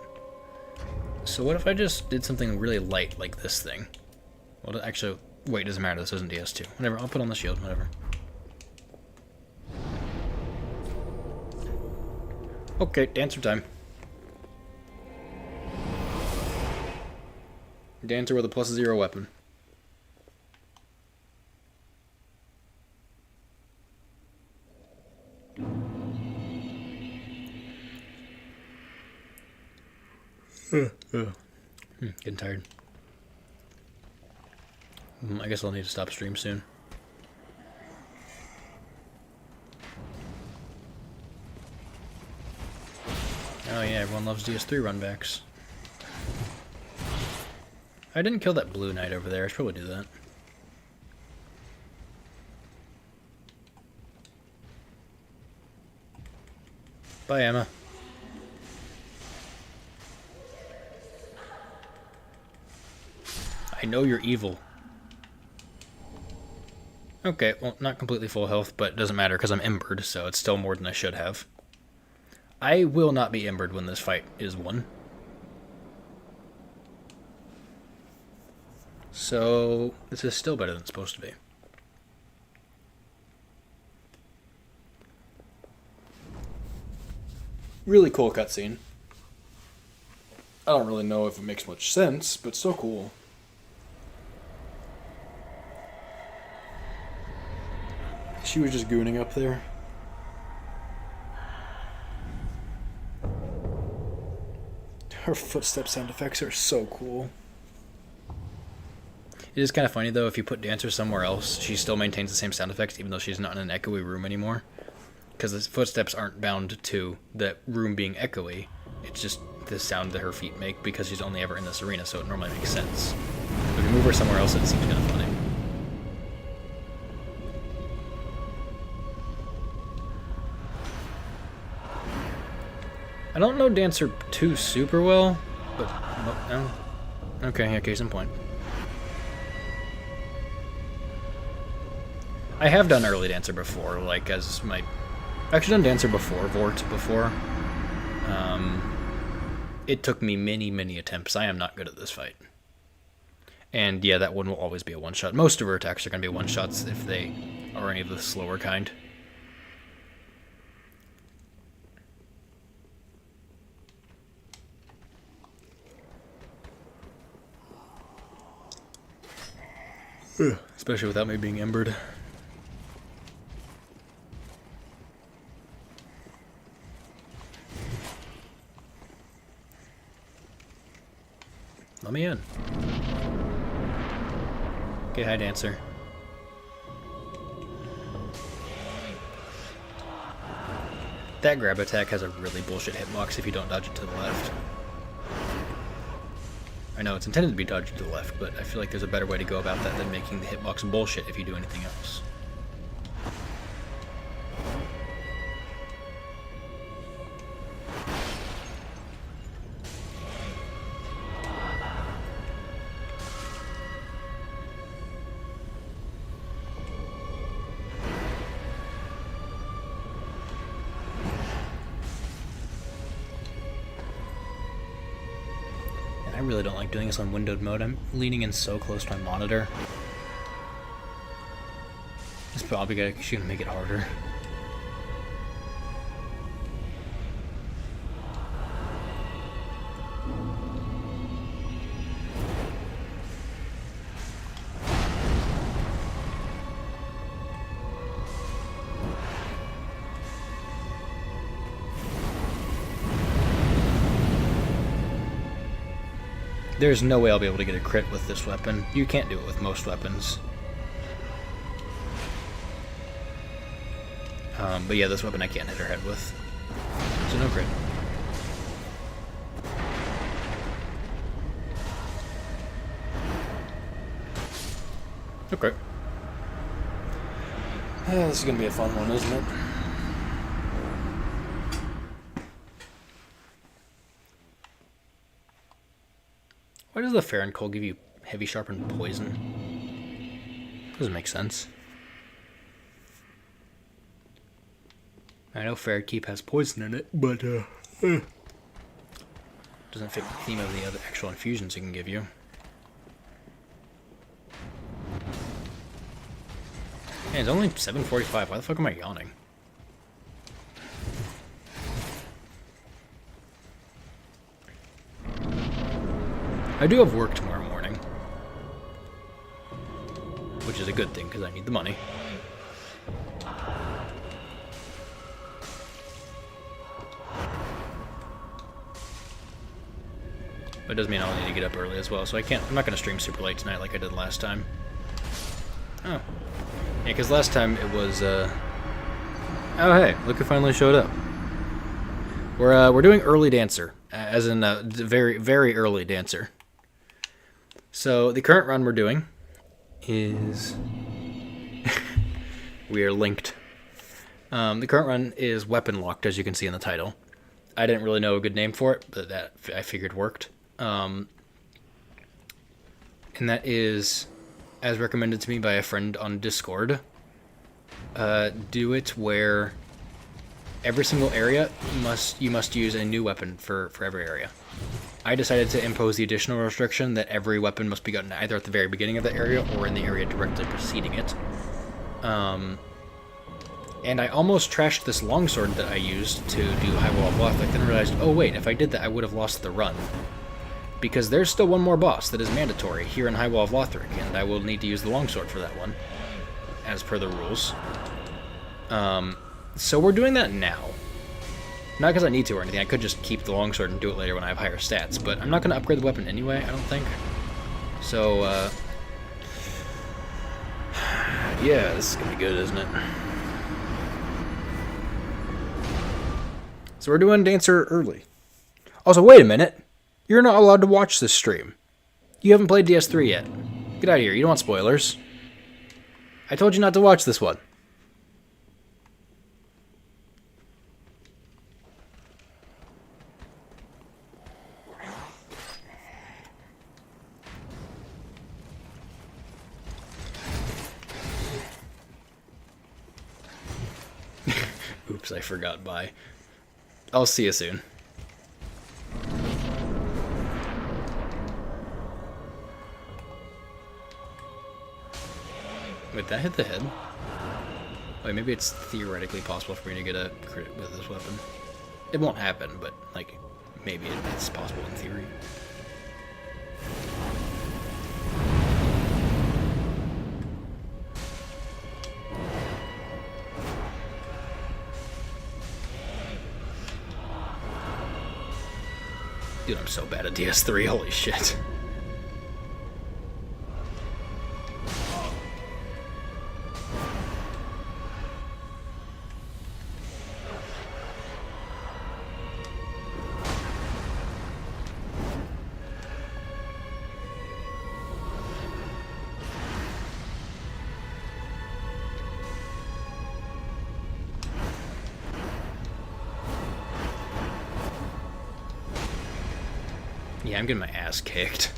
So what if I just did something really light like this thing? Well, actually, wait, doesn't matter. This isn't DS2. Whatever, I'll put on the shield. Whatever. Okay, dancer time. Dancer with a +0 weapon. Getting tired. I guess I'll need to stop stream soon. Oh yeah, everyone loves DS3 runbacks. I didn't kill that blue knight over there. I should probably do that. Bye, Emma. I know you're evil. Okay, well, not completely full health, but it doesn't matter because I'm embered, so it's still more than I should have. I will not be embered when this fight is won. So, this is still better than it's supposed to be. Really cool cutscene. I don't really know if it makes much sense, but so cool. She was just gooning up there. Her footstep sound effects are so cool. It is kind of funny though, if you put Dancer somewhere else, she still maintains the same sound effects even though she's not in an echoey room anymore. Because the footsteps aren't bound to the room being echoey. It's just the sound that her feet make because she's only ever in this arena, so it normally makes sense. But if you move her somewhere else, it seems kind of funny. I don't know Dancer 2 super well, but no. Okay, yeah, case in point. I have done early Dancer before, like as my... I've actually done Dancer before, Vort before. It took me many attempts. I am not good at this fight. And yeah, that one will always be a one-shot. Most of her attacks are going to be one-shots if they are any of the slower kind. Especially without me being embered. Let me in. Okay, hi, Dancer. That grab attack has a really bullshit hitbox if you don't dodge it to the left. I know it's intended to be dodged to the left, but I feel like there's a better way to go about that than making the hitbox bullshit if you do anything else. I really don't like doing this on windowed mode. I'm leaning in so close to my monitor. It's probably gonna make it harder. There's no way I'll be able to get a crit with this weapon. You can't do it with most weapons. But yeah, this weapon I can't hit her head with. So no crit. Okay. This is gonna be a fun one, isn't it? Why does the Farron Coal give you heavy sharpened poison? Doesn't make sense. I know Ferret Keep has poison in it, but doesn't fit the theme of the other actual infusions it can give you. Hey, it's only 7:45. Why the fuck am I yawning? I do have work tomorrow morning, which is a good thing because I need the money. But it does mean I'll need to get up early as well, so I'm not going to stream super late tonight like I did last time. Oh. Yeah, because last time it was, oh hey, look who finally showed up. We're doing early dancer, as in very, very early dancer. So the current run we're doing is... we are linked. The current run is Weaponlocked, as you can see in the title. I didn't really know a good name for it, but that I figured worked. And that is, as recommended to me by a friend on Discord, do it where every single area you must use a new weapon for every area. I decided to impose the additional restriction that every weapon must be gotten either at the very beginning of the area or in the area directly preceding it. And I almost trashed this longsword that I used to do High Wall of Lothric, then realized, oh wait, if I did that I would have lost the run. Because there's still one more boss that is mandatory here in High Wall of Lothric, and I will need to use the longsword for that one, as per the rules. So we're doing that now. Not because I need to or anything, I could just keep the longsword and do it later when I have higher stats, but I'm not going to upgrade the weapon anyway, I don't think. So, yeah, this is going to be good, isn't it? So we're doing Dancer early. Also, wait a minute. You're not allowed to watch this stream. You haven't played DS3 yet. Get out of here. You don't want spoilers. I told you not to watch this one. Oops, I forgot. Bye. I'll see you soon. Wait, that hit the head? Wait, maybe it's theoretically possible for me to get a crit with this weapon. It won't happen, but, like, maybe it's possible in theory. Dude, I'm so bad at DS3, holy shit. Yeah, I'm getting my ass kicked.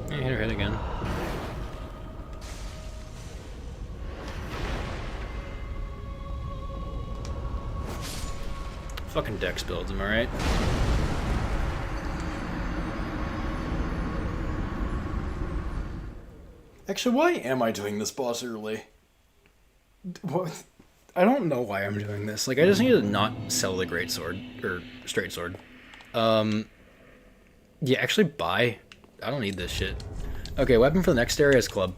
Hit her head again. Fucking dex builds, am I right? Actually, why am I doing this boss early? What? I don't know why I'm doing this. Like, I just need to not sell the great sword or straight sword. Yeah, actually buy. I don't need this shit. Okay, weapon for the next area is club.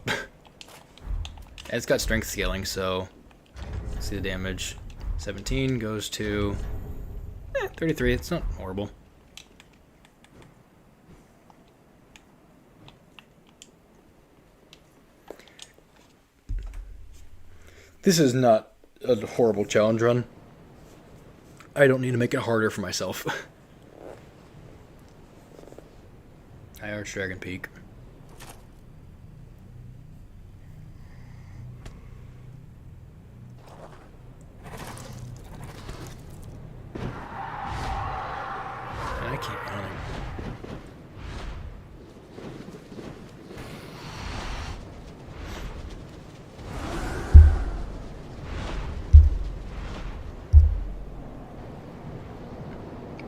It's got strength scaling, so let's see the damage. 17 goes to 33. It's not horrible. This is not a horrible challenge run. I don't need to make it harder for myself. High Arch Dragon Peak. I keep running.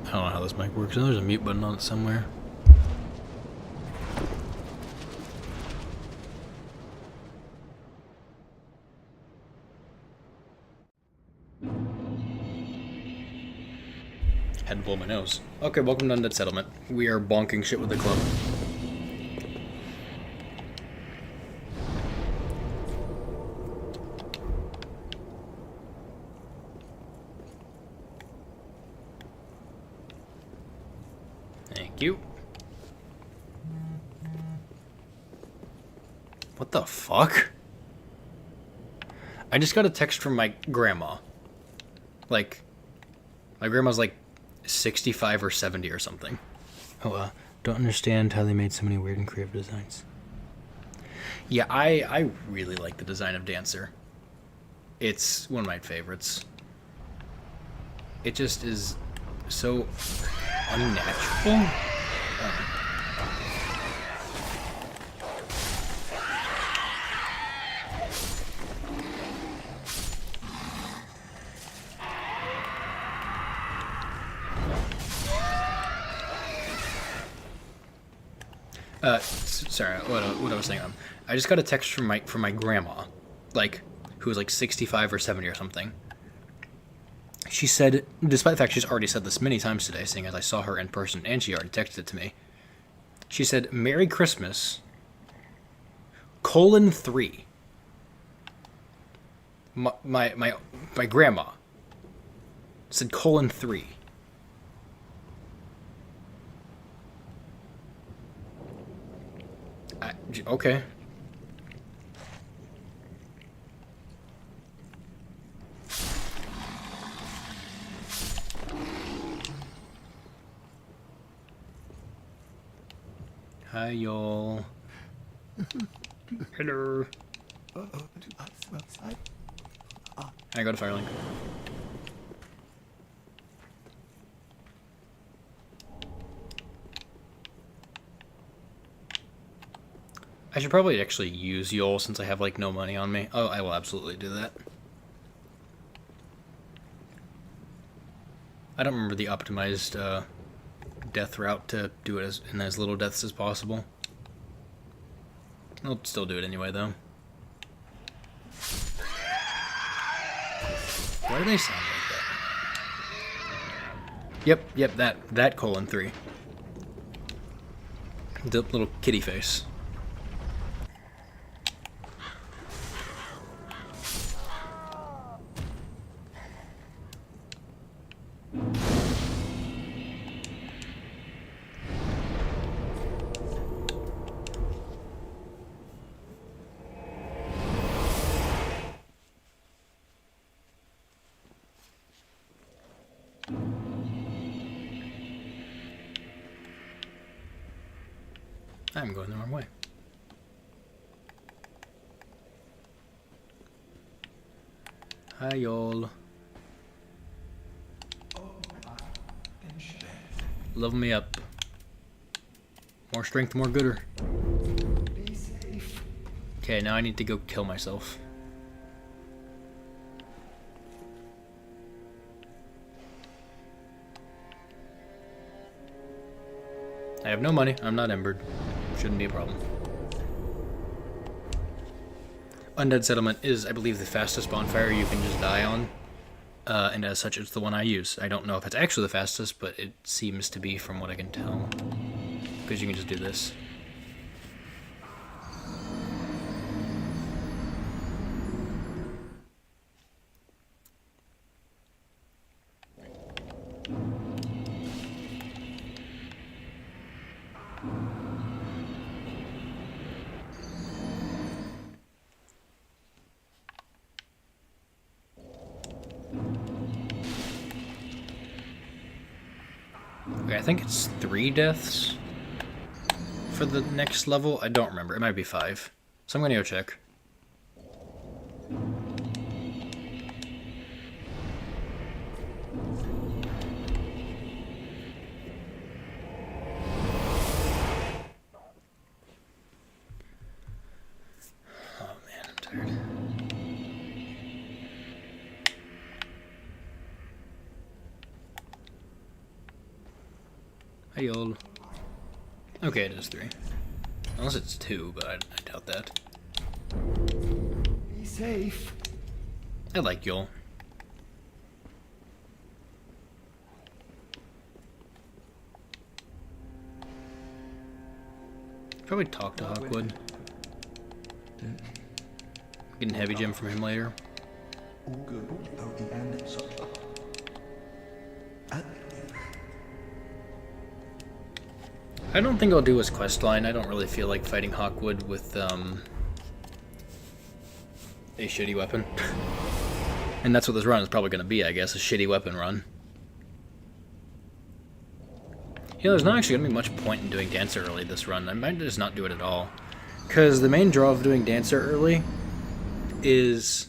I don't know how this mic works. There's a mute button on it somewhere. Had to blow my nose. Okay, welcome to Undead Settlement. We are bonking shit with the club. Thank you. What the fuck? I just got a text from my grandma. Like, my grandma's like 65 or 70 or something. Oh, don't understand how they made so many weird and creative designs. Yeah, I really like the design of Dancer. It's one of my favorites. It just is so unnatural. Sorry, what I was saying. I just got a text from my grandma, like, who was like 65 or 70 or something. She said, despite the fact she's already said this many times today, seeing as I saw her in person and she already texted it to me. She said, "Merry Christmas, :3. My grandma said :3. Okay. Hi, y'all. Hello. I got a Firelink. I should probably actually use Yol since I have like no money on me. Oh, I will absolutely do that. I don't remember the optimized death route to do it in as little deaths as possible. I'll still do it anyway, though. Why do they sound like that? Yep, that :3. The little kitty face. I'm going the wrong way. Hi, y'all. Level me up. More strength, more gooder. Okay, now I need to go kill myself. I have no money. I'm not embered. Shouldn't be a problem. Undead Settlement is, I believe, the fastest bonfire you can just die on. And as such, it's the one I use. I don't know if it's actually the fastest, but it seems to be from what I can tell. Because you can just do this. Okay, I think it's 3 deaths for the next level. I don't remember. It might be 5. So I'm gonna go check. Oh man, I'm tired. Hey, old. Okay, it is 3. Unless it's 2, but I doubt that. Be safe. I like Yul. Probably talk to Hawkwood. Getting heavy gem from him later. All good. Oh, and so. I don't think I'll do his quest line. I don't really feel like fighting Hawkwood with a shitty weapon. And that's what this run is probably going to be, I guess, a shitty weapon run. You know, there's not actually going to be much point in doing Dancer early this run. I might just not do it at all. Because the main draw of doing Dancer early is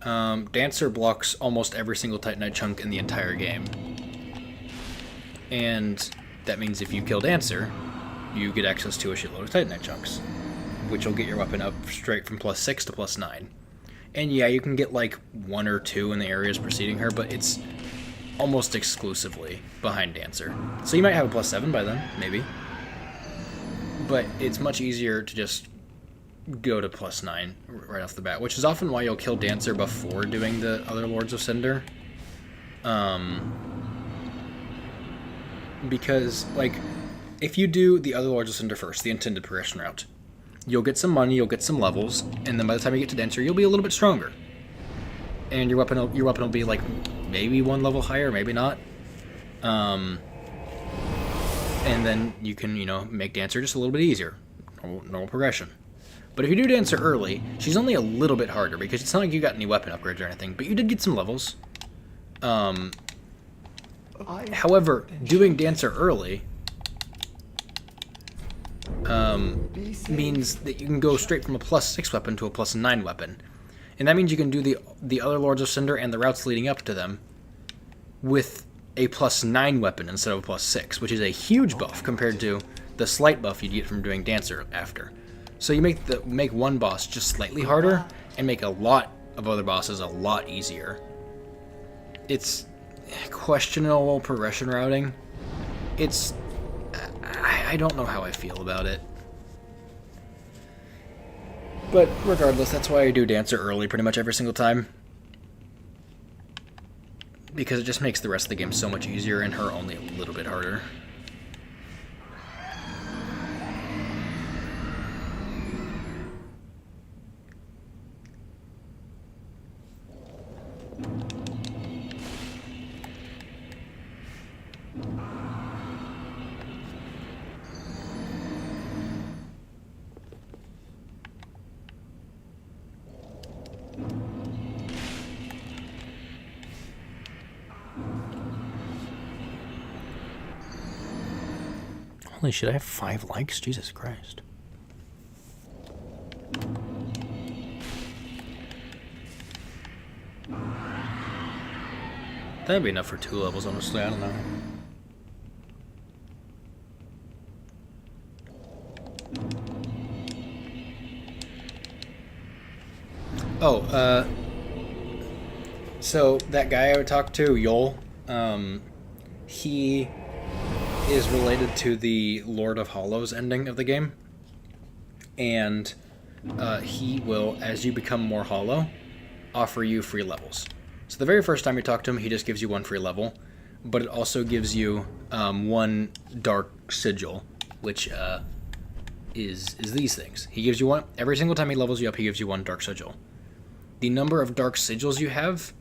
Dancer blocks almost every single Titanite chunk in the entire game. And that means if you kill Dancer, you get access to a shitload of Titanite chunks, which will get your weapon up straight from +6 to +9. And yeah, you can get like 1 or 2 in the areas preceding her, but it's almost exclusively behind Dancer. So you might have a +7 by then, maybe. But it's much easier to just go to +9 right off the bat, which is often why you'll kill Dancer before doing the other Lords of Cinder. Because, like, if you do the other Lords of Cinder first, the intended progression route, you'll get some money, you'll get some levels, and then by the time you get to Dancer, you'll be a little bit stronger. And your weapon will be, like, maybe 1 level higher, maybe not. And then you can, you know, make Dancer just a little bit easier. Normal progression. But if you do Dancer early, she's only a little bit harder, because it's not like you got any weapon upgrades or anything, but you did get some levels. However, doing Dancer early means that you can go straight from a +6 weapon to a +9 weapon. And that means you can do the other Lords of Cinder and the routes leading up to them with a +9 weapon instead of a +6, which is a huge buff compared to the slight buff you'd get from doing Dancer after. So you make one boss just slightly harder and make a lot of other bosses a lot easier. It's questionable progression routing. I don't know how I feel about it. But regardless, that's why I do Dancer early pretty much every single time. Because it just makes the rest of the game so much easier and her only a little bit harder. Holy shit, I have 5 likes? Jesus Christ. That'd be enough for 2 levels, honestly. I don't know. Oh, so that guy I would talk to, Yol, he is related to the Lord of Hollows ending of the game. And he will, as you become more hollow, offer you free levels. So the very first time you talk to him, he just gives you 1 free level, but it also gives you 1 dark sigil, which is these things. He gives you 1 every single time he levels you up. He gives you 1 dark sigil. The number of dark sigils you have,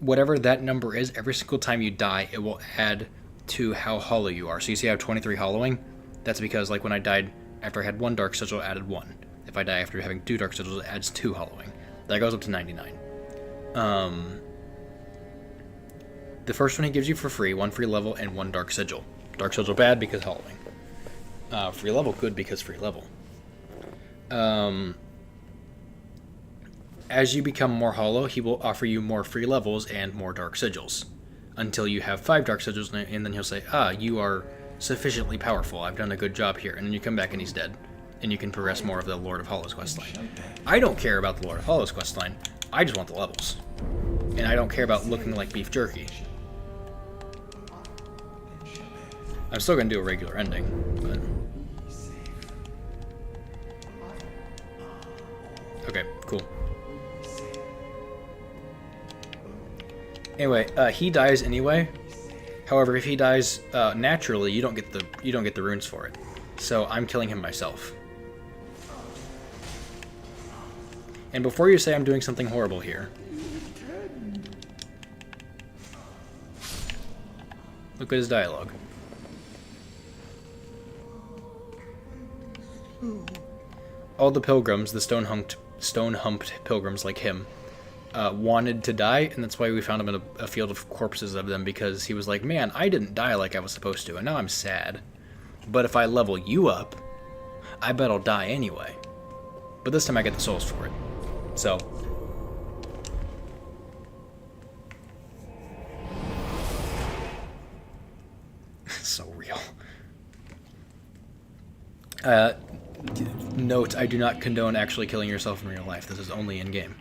whatever that number is, every single time you die, it will add to how hollow you are. So you see I have 23 hollowing? That's because, like, when I died after I had 1 dark sigil, it added 1. If I die after having 2 dark sigils, it adds 2 hollowing. That goes up to 99. The first one he gives you for free, 1 free level and 1 dark sigil. Dark sigil bad because hollowing. Free level good because free level. As you become more hollow, he will offer you more free levels and more dark sigils. Until you have 5 dark sigils, and then he'll say, you are sufficiently powerful. I've done a good job here. And then you come back and he's dead. And you can progress more of the Lord of Hollows questline. I don't care about the Lord of Hollows questline. I just want the levels. And I don't care about looking like beef jerky. I'm still going to do a regular ending, but... Okay, cool. Anyway, he dies anyway. However, if he dies naturally, you don't get the runes for it. So I'm killing him myself. And before you say I'm doing something horrible here, look at his dialogue. All the pilgrims, the stone-humped pilgrims like him, wanted to die, and that's why we found him in a field of corpses of them, because he was like, man, I didn't die like I was supposed to, and now I'm sad. But if I level you up, I bet I'll die anyway. But this time I get the souls for it. So... so real. Note, I do not condone actually killing yourself in real life. This is only in-game.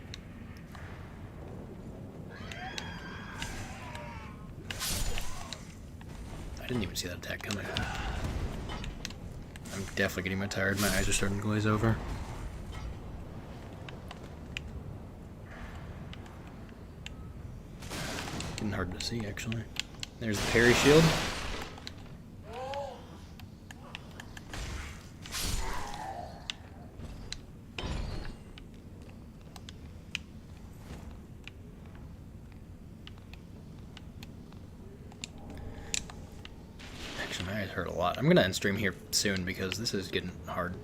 I didn't even see that attack coming. I'm definitely getting tired. My eyes are starting to glaze over. Getting hard to see, actually. There's the parry shield. My eyes hurt a lot. I'm gonna end stream here soon because this is getting hard.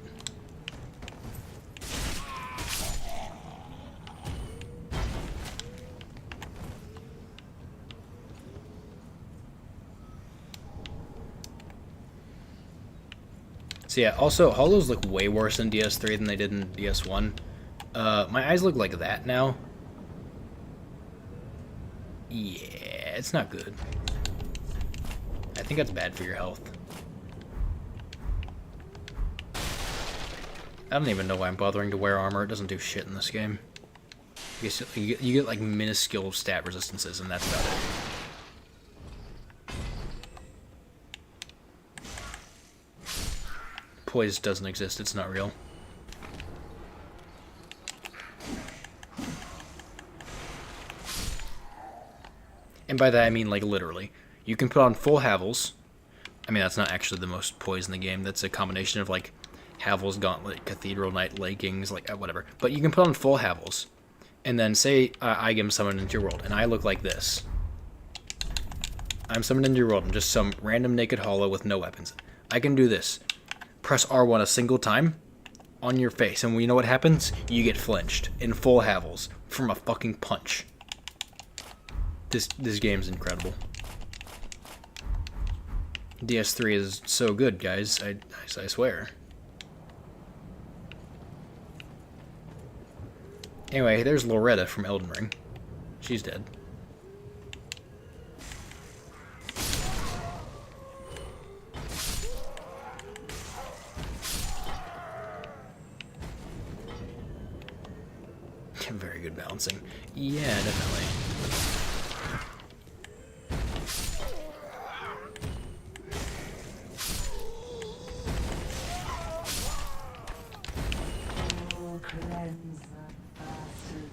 So yeah, also Hollows look way worse in DS3 than they did in DS1. My eyes look like that now. Yeah, it's not good. I think that's bad for your health. I don't even know why I'm bothering to wear armor. It doesn't do shit in this game. You get like minuscule stat resistances, and that's about it. Poise doesn't exist. It's not real. And by that I mean like literally. You can put on full Havels. I mean, that's not actually the most poise in the game. That's a combination of, like, Havels, Gauntlet, Cathedral Knight, Leggings, like, whatever. But you can put on full Havels. And then say I get summoned into your world, and I look like this. I'm summoned into your world. I'm just some random naked hollow with no weapons. I can do this. Press R1 a single time on your face. And you know what happens? You get flinched in full Havels from a fucking punch. This game's incredible. DS3 is so good, guys. I swear. Anyway, there's Loretta from Elden Ring. She's dead. Very good balancing. Yeah, definitely.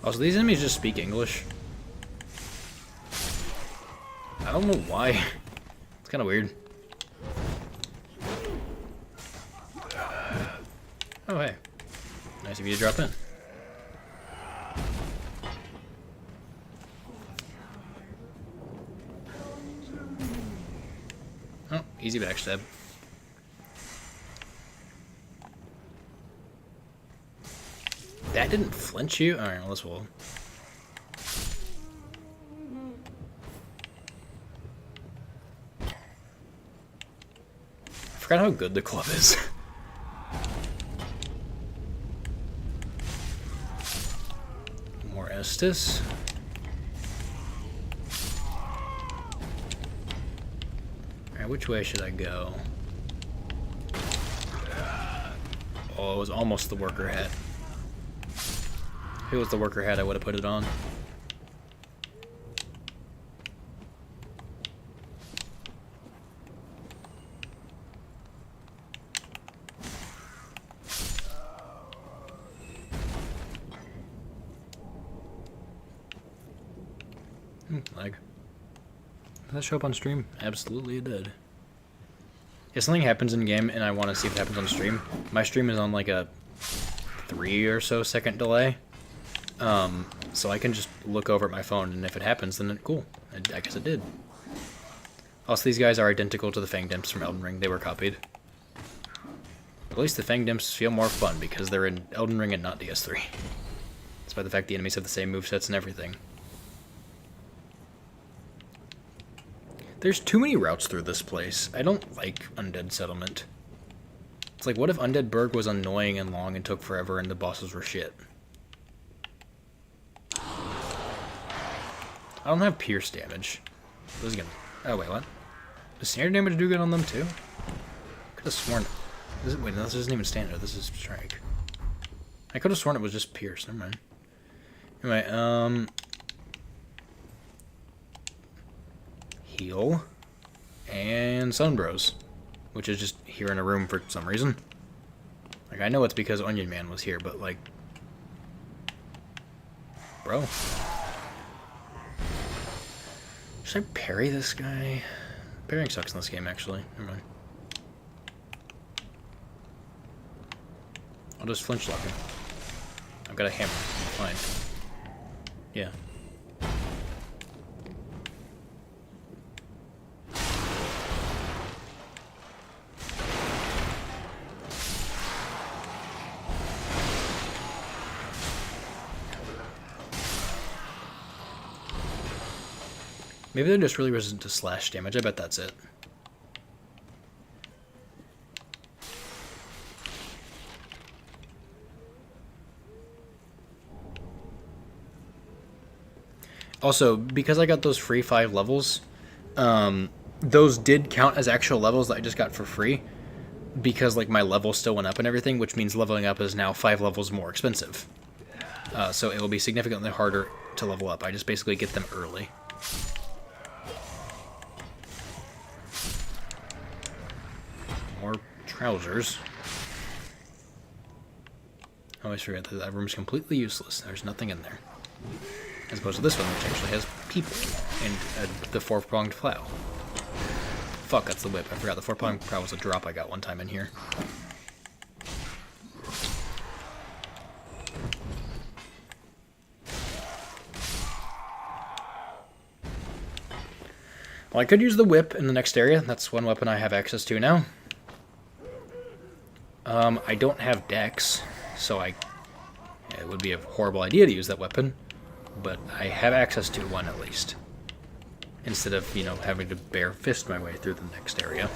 Also, these enemies just speak English. I don't know why. It's kind of weird. Oh, hey. Nice of you to drop in. Oh, easy backstab. That didn't flinch you? Alright, well, this will. forgot how good the club is. More Estus. Alright, which way should I go? Oh, it was almost the worker hat. If it was the worker hat, I would have put it on. Lag. Did that show up on stream? Absolutely it did. If something happens in game and I want to see if it happens on stream, my stream is on like a 3 or so second delay. So I can just look over at my phone, and if it happens, then cool. I guess it did. Also, these guys are identical to the Fanged Imps from Elden Ring. They were copied. At least the Fanged Imps feel more fun because they're in Elden Ring and not DS3. Despite the fact the enemies have the same movesets and everything. There's too many routes through this place. I don't like Undead Settlement. It's like, what if Undead Burg was annoying and long and took forever and the bosses were shit? I don't have pierce damage. This is gonna... Oh, wait, what? Does standard damage do good on them, too? Could have sworn... Wait, no, this isn't even standard. This is strike. I could have sworn it was just pierce. Never mind. Anyway, heal. And Sunbros. Which is just here in a room for some reason. Like, I know it's because Onion Man was here, but, like... Bro. Should I parry this guy? Parrying sucks in this game, actually. Never mind. I'll just flinch lock him. I've got a hammer. Fine. Yeah. Maybe they're just really resistant to slash damage. I bet that's it. Also, because I got those free 5 levels, those did count as actual levels that I just got for free. Because, like, my level still went up and everything, which means leveling up is now 5 levels more expensive. So it will be significantly harder to level up. I just basically get them early. More trousers. I always forget that that room's completely useless. There's nothing in there. As opposed to this one, which actually has people and the 4-pronged plow. Fuck, that's the whip. I forgot the 4-pronged plow was a drop I got one time in here. Well, I could use the whip in the next area. That's one weapon I have access to now. I don't have Dex, so it would be a horrible idea to use that weapon. But I have access to one at least. Instead of, you know, having to bare fist my way through the next area.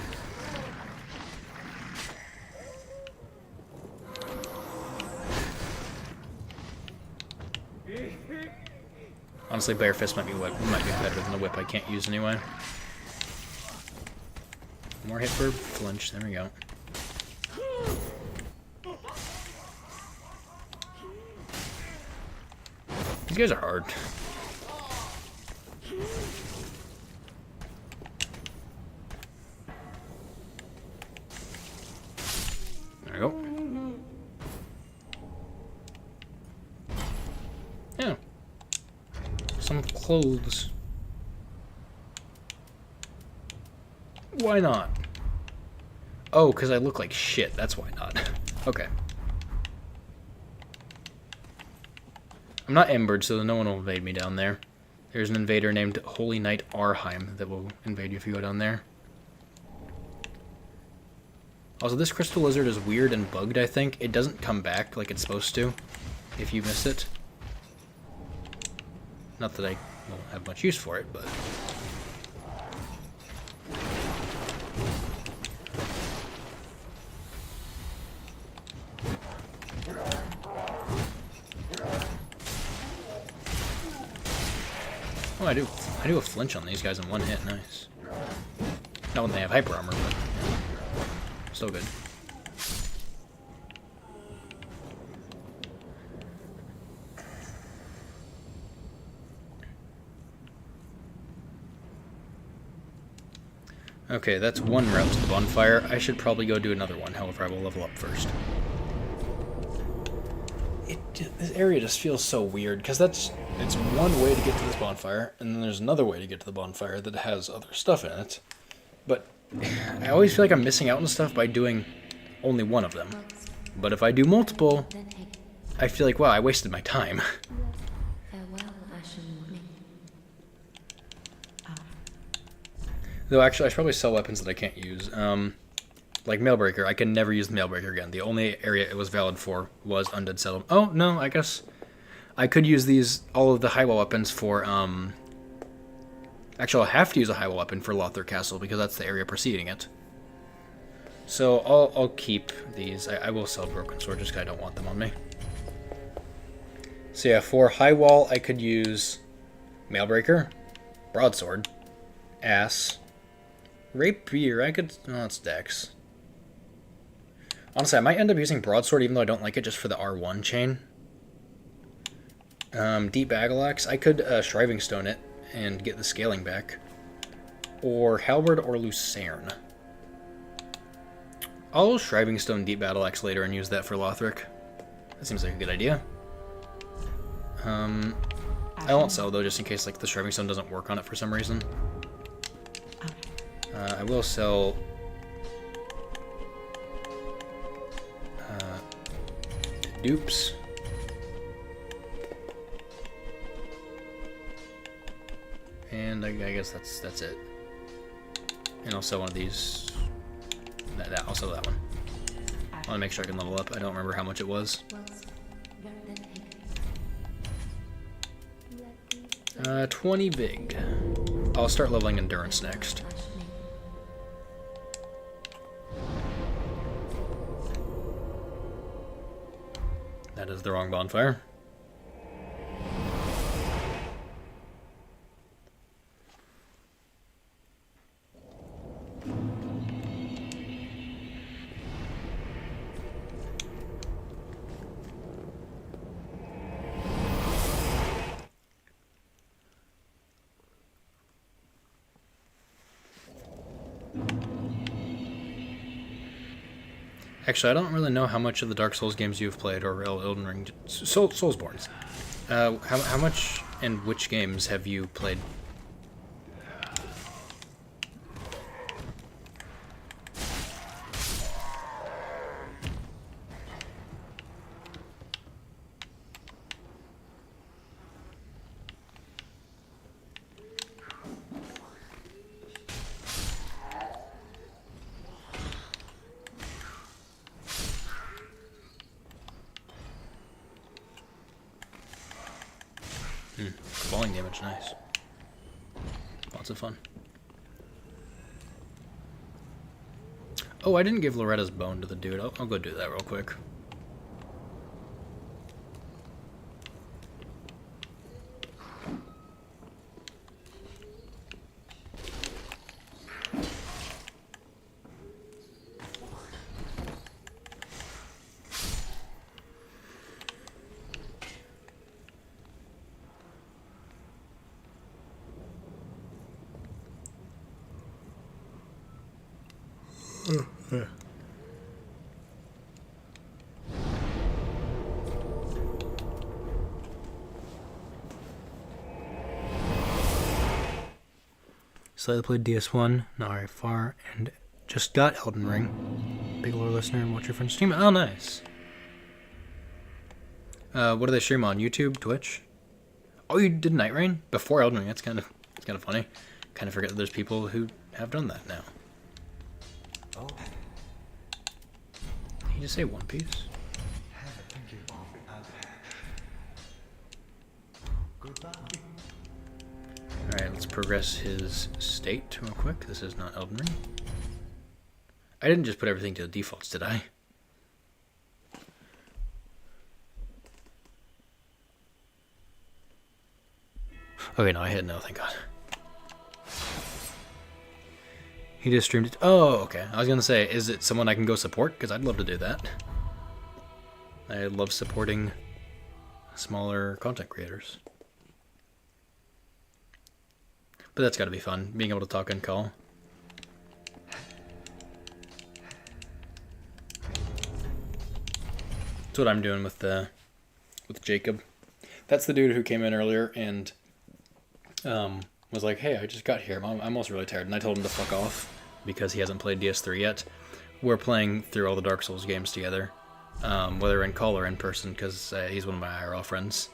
Honestly, bare fist might be better than the whip I can't use anyway. More hit for flinch, there we go. These guys are hard. There we go. Yeah. Some clothes. Why not? Oh, because I look like shit. That's why not. Okay. I'm not embered, so no one will invade me down there. There's an invader named Holy Knight Arheim that will invade you if you go down there. Also, this crystal lizard is weird and bugged, I think. It doesn't come back like it's supposed to if you miss it. Not that I won't have much use for it, but... Oh, I do a flinch on these guys in one hit. Nice. Not when they have hyper armor, but still good. Okay, that's one route to the bonfire. I should probably go do another one, however I will level up first. This area just feels so weird, because it's one way to get to this bonfire, and then there's another way to get to the bonfire that has other stuff in it. But I always feel like I'm missing out on stuff by doing only one of them. But if I do multiple, Then hey, I feel like, wow, I wasted my time. farewell, ashen morning. Though actually, I should probably sell weapons that I can't use. Like Mailbreaker, I can never use the Mailbreaker again. The only area it was valid for was Undead Settlement. Oh, no, I guess I could use all of the highwall weapons for, actually, I'll have to use a highwall weapon for Lothar Castle, because that's the area preceding it. So, I'll keep these. I will sell Broken Sword, just because I don't want them on me. So yeah, for highwall, I could use Mailbreaker, Broadsword, Ass, Rapier, I could... Oh, that's Dex. Honestly, I might end up using Broadsword, even though I don't like it, just for the R1 chain. Deep Battle-Axe, I could Shriving Stone it and get the scaling back. Or Halberd or Lucerne. I'll Shriving Stone Deep Battle-Axe later and use that for Lothric. That seems like a good idea. I won't sell, though, just in case like the Shriving Stone doesn't work on it for some reason. I will sell... dupes. And I guess that's it. And I'll sell one of these. I'll sell that one. I want to make sure I can level up. I don't remember how much it was. Then hey, 20 big. I'll start leveling endurance next. That is the wrong bonfire. Actually, I don't really know how much of the Dark Souls games you've played, or Elden Ring, Soulsborns. How much and which games have you played? Falling damage, nice. Lots of fun. Oh, I didn't give Loretta's bone to the dude. I'll go do that real quick. Slightly played DS1, not very far, and just got Elden Ring. Big lore listener and watch your friends stream. Oh, nice. What do they stream on? YouTube, Twitch? Oh, you did Night Rain before Elden Ring. That's kind of funny. Kind of forget that there's people who have done that now. Oh, Did you just say One Piece? thank you. Goodbye. Alright, let's progress his state real quick. This is not Elden Ring. I didn't just put everything to the defaults, did I? Okay, no, I hit no, thank God. He just streamed it. Oh, okay. I was gonna say, is it someone I can go support? Because I'd love to do that. I love supporting smaller content creators. But that's gotta be fun, being able to talk and call. That's what I'm doing with Jacob. That's the dude who came in earlier and was like, "Hey, I just got here. I'm also really tired." And I told him to fuck off because he hasn't played DS3 yet. We're playing through all the Dark Souls games together, whether in call or in person, because he's one of my IRL friends.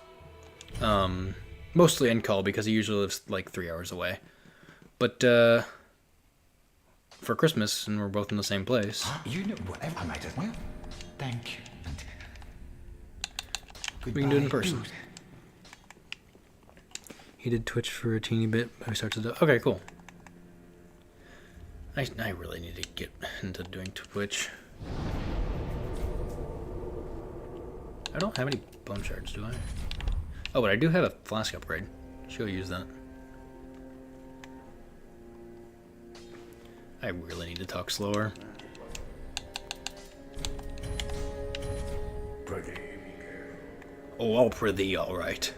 Mostly in call because he usually lives like 3 hours away. But for Christmas, and we're both in the same place. You know whatever I might as well. Thank you. And We can do it in goodbye, person. dude. He did Twitch for a teeny bit. I started to. Okay, cool. I really need to get into doing Twitch. I don't have any bone shards, do I? Oh, but I do have a flask upgrade. Should use that. I really need to talk slower. Oh, I'll prithee, all right.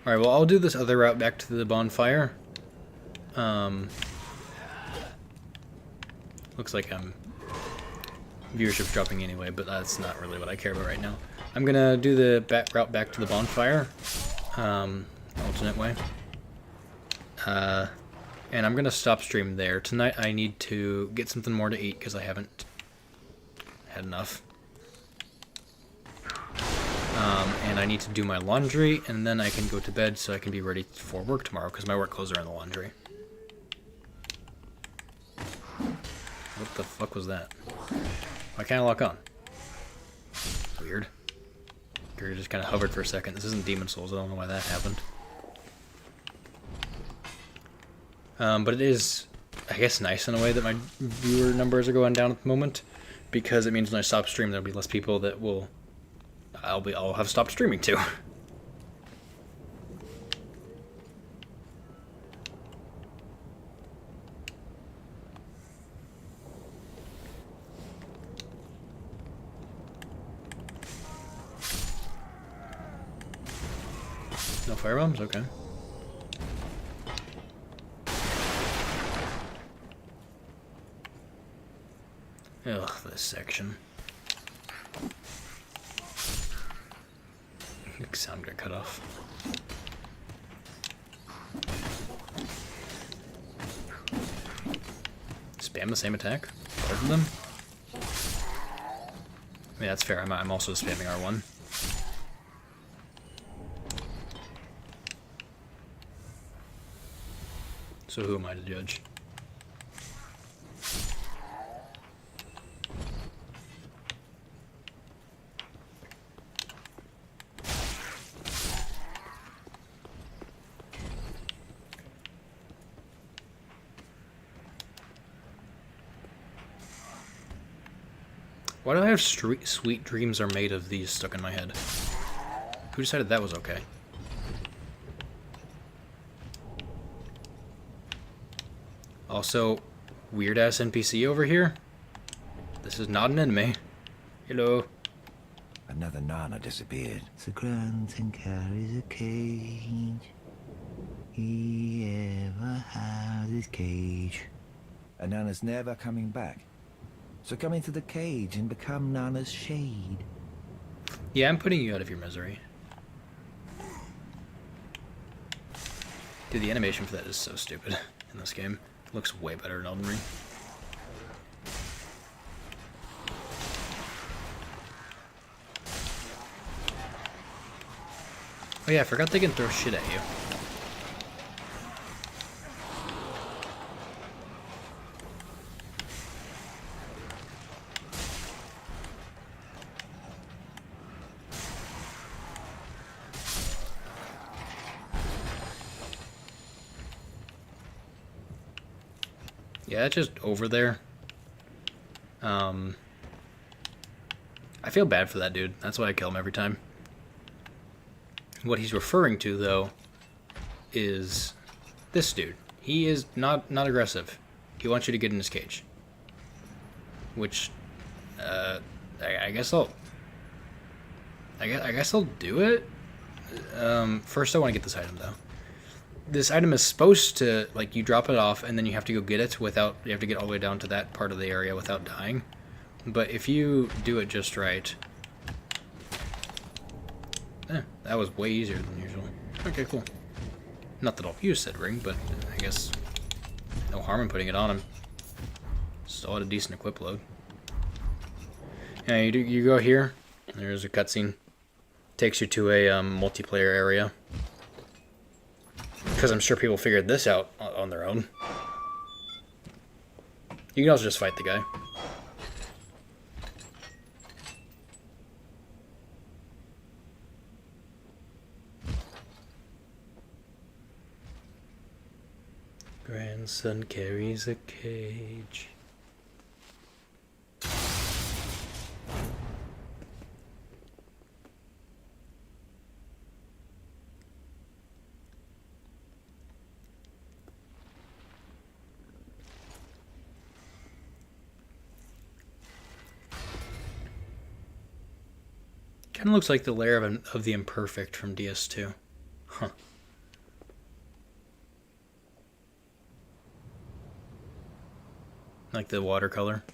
Alright, well, I'll do this other route back to the bonfire. Looks like viewership's dropping anyway, but that's not really what I care about right now. I'm gonna do the route back to the bonfire, alternate way. And I'm gonna stop stream there. Tonight I need to get something more to eat because I haven't had enough. And I need to do my laundry, and then I can go to bed so I can be ready for work tomorrow, because my work clothes are in the laundry. What the fuck was that? Why can't I lock on? Weird. It just kind of hovered for a second. This isn't Demon Souls, I don't know why that happened. But it is, I guess, nice in a way that my viewer numbers are going down at the moment, because it means when I stop streaming there'll be less people that I'll have stopped streaming to. No firebombs? Okay. Ugh, this section. Sound got cut off. Spam the same attack? Both of them? I mean, that's fair. I'm also spamming R1. So who am I to judge? Why do I have sweet dreams are made of these stuck in my head? Who decided that was okay? Also, weird-ass NPC over here. This is not an enemy. Hello. Another Nana disappeared. The grunting carries a cage. He ever has his cage. And Nana's never coming back. So come into the cage and become Nana's shade. Yeah, I'm putting you out of your misery. Dude, the animation for that is so stupid in this game. It looks way better in Elden Ring. Oh yeah, I forgot they can throw shit at you. Yeah, it's just over there. I feel bad for that dude. That's why I kill him every time. What he's referring to, though, is this dude. He is not aggressive. He wants you to get in his cage. Which, I guess I'll do it. First I want to get this item, though. This item is supposed to, like, you drop it off and then you have to go get it without, you have to get all the way down to that part of the area without dying. But if you do it just right, that was way easier than usual. Okay, cool. Not that I'll use said ring, but I guess no harm in putting it on him. Still had a decent equip load. Yeah, you go here. There's a cutscene. Takes you to a multiplayer area. Because I'm sure people figured this out on their own. You can also just fight the guy. Grandson carries a cage. Kind of looks like the lair of the Imperfect from DS2. Huh. Like the watercolor.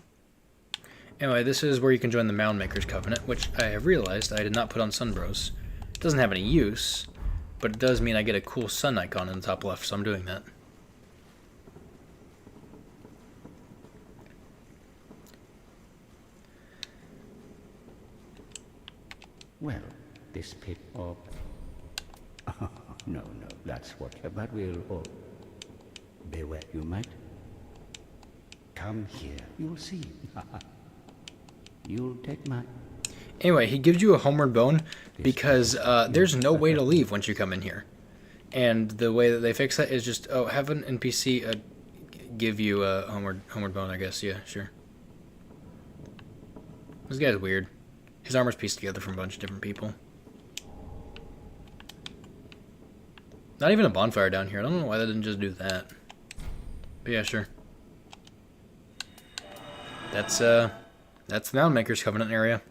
Anyway, this is where you can join the Mound Maker's Covenant, which I have realized I did not put on Sunbros. It doesn't have any use, but it does mean I get a cool sun icon in the top left, so I'm doing that. Well, this pit of... no, that's what... But we'll... Oh, beware, you might. Come here, you'll see. You'll take my... Anyway, he gives you a homeward bone because there's no way to leave once you come in here. And the way that they fix that is just, have an NPC give you a homeward bone, I guess. Yeah, sure. This guy's weird. His armor's pieced together from a bunch of different people. Not even a bonfire down here. I don't know why they didn't just do that. But yeah, sure. That's the Mound Maker's Covenant area.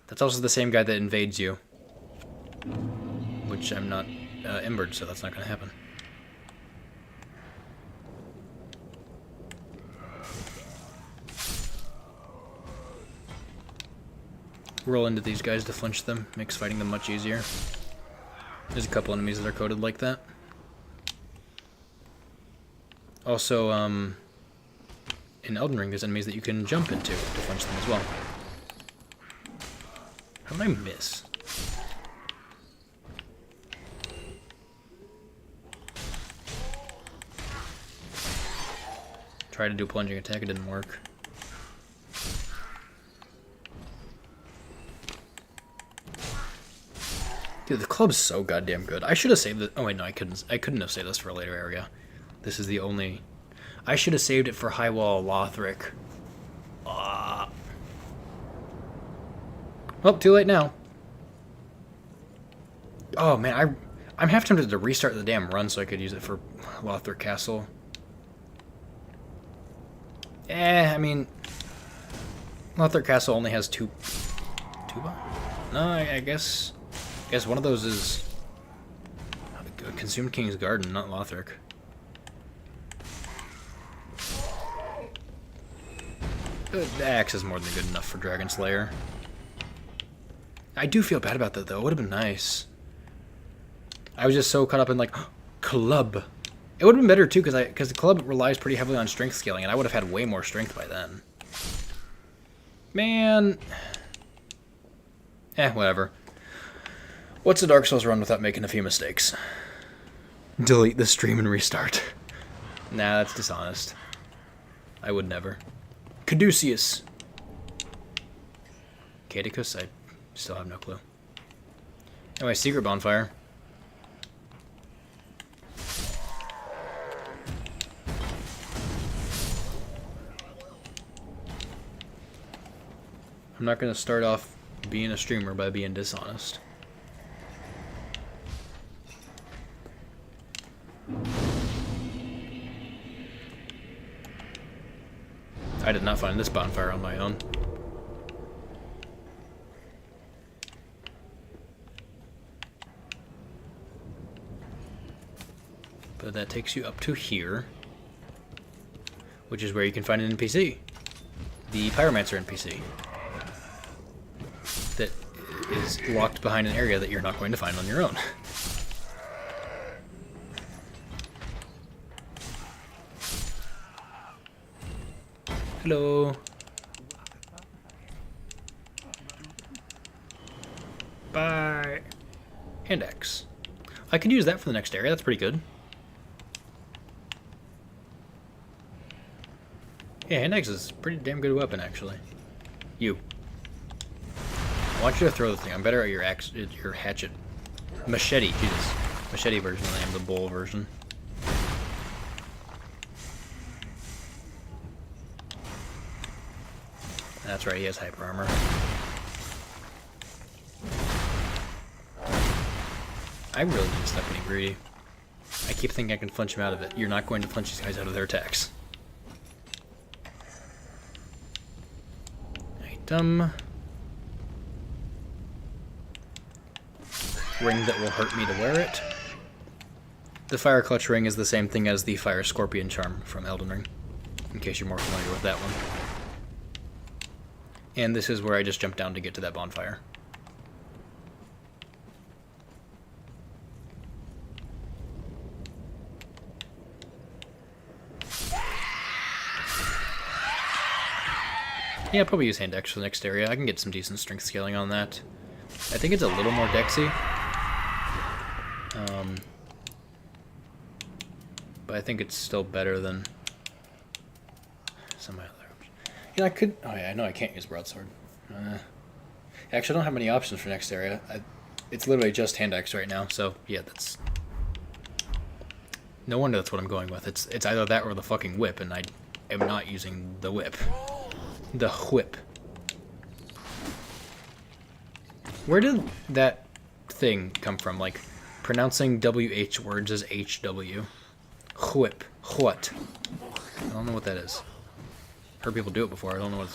That's also the same guy that invades you. Which I'm not embered, so that's not going to happen. Roll into these guys to flinch them. Makes fighting them much easier. There's a couple enemies that are coded like that. Also, in Elden Ring, there's enemies that you can jump into to flinch them as well. How did I miss? Tried to do a plunging attack, it didn't work. Dude, the club's so goddamn good. I should have saved it. Oh wait, no, I couldn't. I couldn't have saved this for a later area. This is the only. I should have saved it for Highwall Lothric. Well, too late now. Oh man, I'm half tempted to restart the damn run so I could use it for Lothric Castle. I mean, Lothric Castle only has two. No, I guess one of those is Consumed King's Garden, not Lothric. The axe is more than good enough for Dragon Slayer. I do feel bad about that though. It would have been nice. I was just so caught up in like club. It would have been better too because the club relies pretty heavily on strength scaling, and I would have had way more strength by then. Man. Whatever. What's a Dark Souls run without making a few mistakes? Delete the stream and restart. Nah, that's dishonest. I would never. Caduceus. Caduceus? I still have no clue. Anyway, secret bonfire. I'm not gonna start off being a streamer by being dishonest. I did not find this bonfire on my own. But that takes you up to here, which is where you can find an NPC. The Pyromancer NPC. That is locked behind an area that you're not going to find on your own. Hello. Bye. Hand axe. I could use that for the next area. That's pretty good. Yeah, hand axe is a pretty damn good weapon, actually. You. I want you to throw the thing. I'm better at your axe, your hatchet. Machete, Jesus. Machete version than I am the bowl version. That's right, he has hyper armor. I really need to stop getting greedy. I keep thinking I can flinch him out of it. You're not going to flinch these guys out of their attacks. Item. Ring that will hurt me to wear it. The Fire Clutch ring is the same thing as the Fire Scorpion charm from Elden Ring, in case you're more familiar with that one. And this is where I just jumped down to get to that bonfire. Yeah, I'll probably use hand axe for the next area. I can get some decent strength scaling on that. I think it's a little more dexy. But I think it's still better than some of my other options. Yeah, I could... Oh yeah, I know I can't use broadsword. Actually, I don't have many options for next area. It's literally just hand axe right now, so yeah, that's... No wonder that's what I'm going with. It's either that or the fucking whip, and I am not using the whip. The whip. Where did that thing come from? Like, pronouncing WH words as HW. Whip. What? I don't know what that is. Heard people do it before. I don't know what...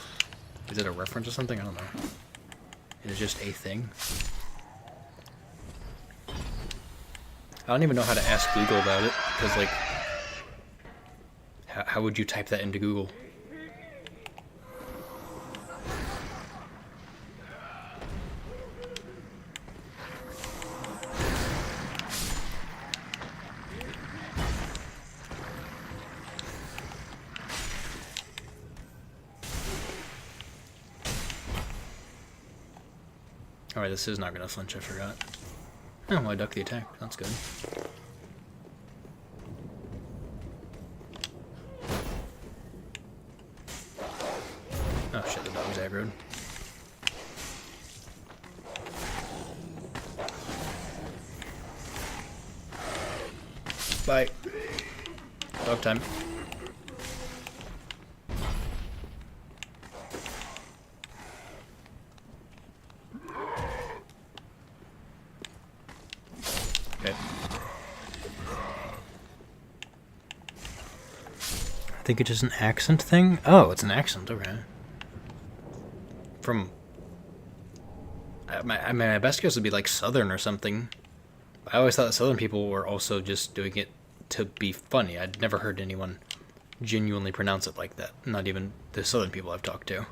Is it a reference or something? I don't know. It's just a thing. I don't even know how to ask Google about it, because, like... How would you type that into Google? Alright, this is not going to flinch, I forgot. Oh, well, I ducked the attack. That's good. Oh shit, the dog's aggroed. Bye. Dog time. Okay. I think it's just an accent thing. Oh, it's an accent. Okay. From... my best guess would be like Southern or something. I always thought that Southern people were also just doing it to be funny. I'd never heard anyone genuinely pronounce it like that. Not even the Southern people I've talked to.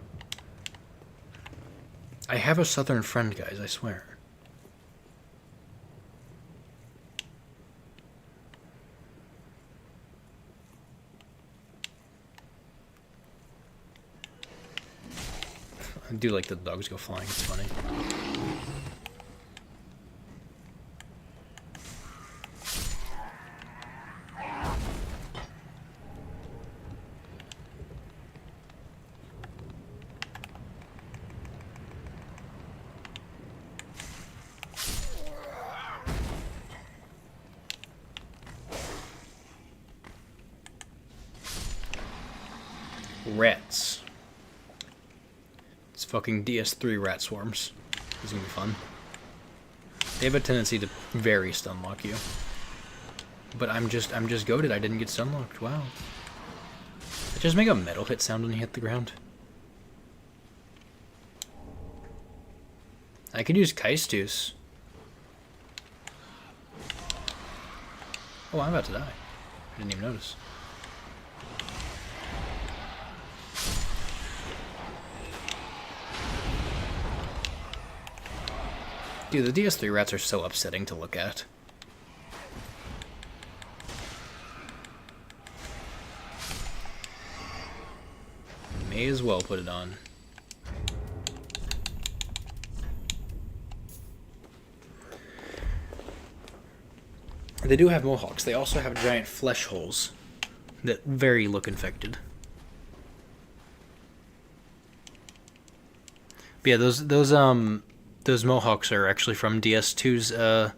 I have a Southern friend, guys, I swear. I do like the dogs go flying, it's funny. Rats. fucking DS3 rat swarms. This is gonna be fun. They have a tendency to very stun lock you. But I'm just goated. I didn't get stun locked. Wow. It just make a metal hit sound when you hit the ground. I could use Kaistus. Oh, I'm about to die. I didn't even notice. Dude, the DS3 rats are so upsetting to look at. May as well put it on. They do have mohawks. They also have giant flesh holes that very look infected. But yeah, those mohawks are actually from DS2's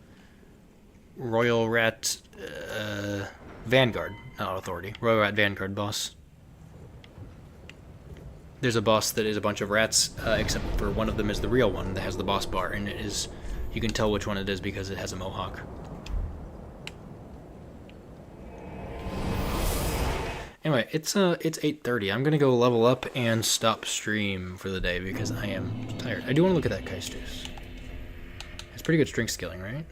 Royal Rat Vanguard, not Authority. Royal Rat Vanguard boss. There's a boss that is a bunch of rats, except for one of them is the real one that has the boss bar, and it is, you can tell which one it is because it has a mohawk. Anyway, it's 8:30. I'm gonna go level up and stop stream for the day because I am tired. I do want to look at that Kaistus. It's pretty good strength scaling, right?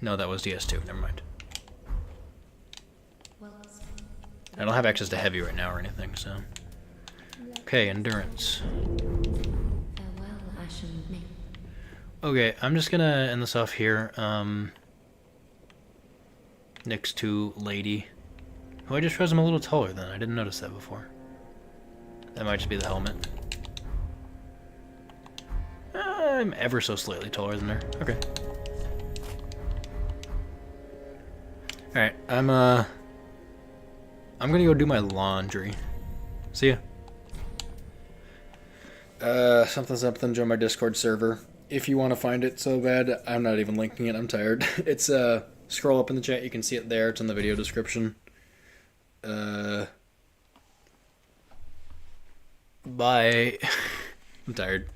No, that was DS2. Never mind. Well, I don't have access to heavy right now or anything, so. Okay, endurance. farewell, Ashen Ming. Okay, I'm just gonna end this off here. Next to Lady. Oh, I just realized I'm a little taller than I didn't notice that before. That might just be the helmet. I'm ever so slightly taller than her. Okay. Alright, I'm gonna go do my laundry. See ya. Something, join my Discord server. If you want to find it so bad, I'm not even linking it, I'm tired. It's, scroll up in the chat, you can see it there, it's in the video description. Bye. I'm tired.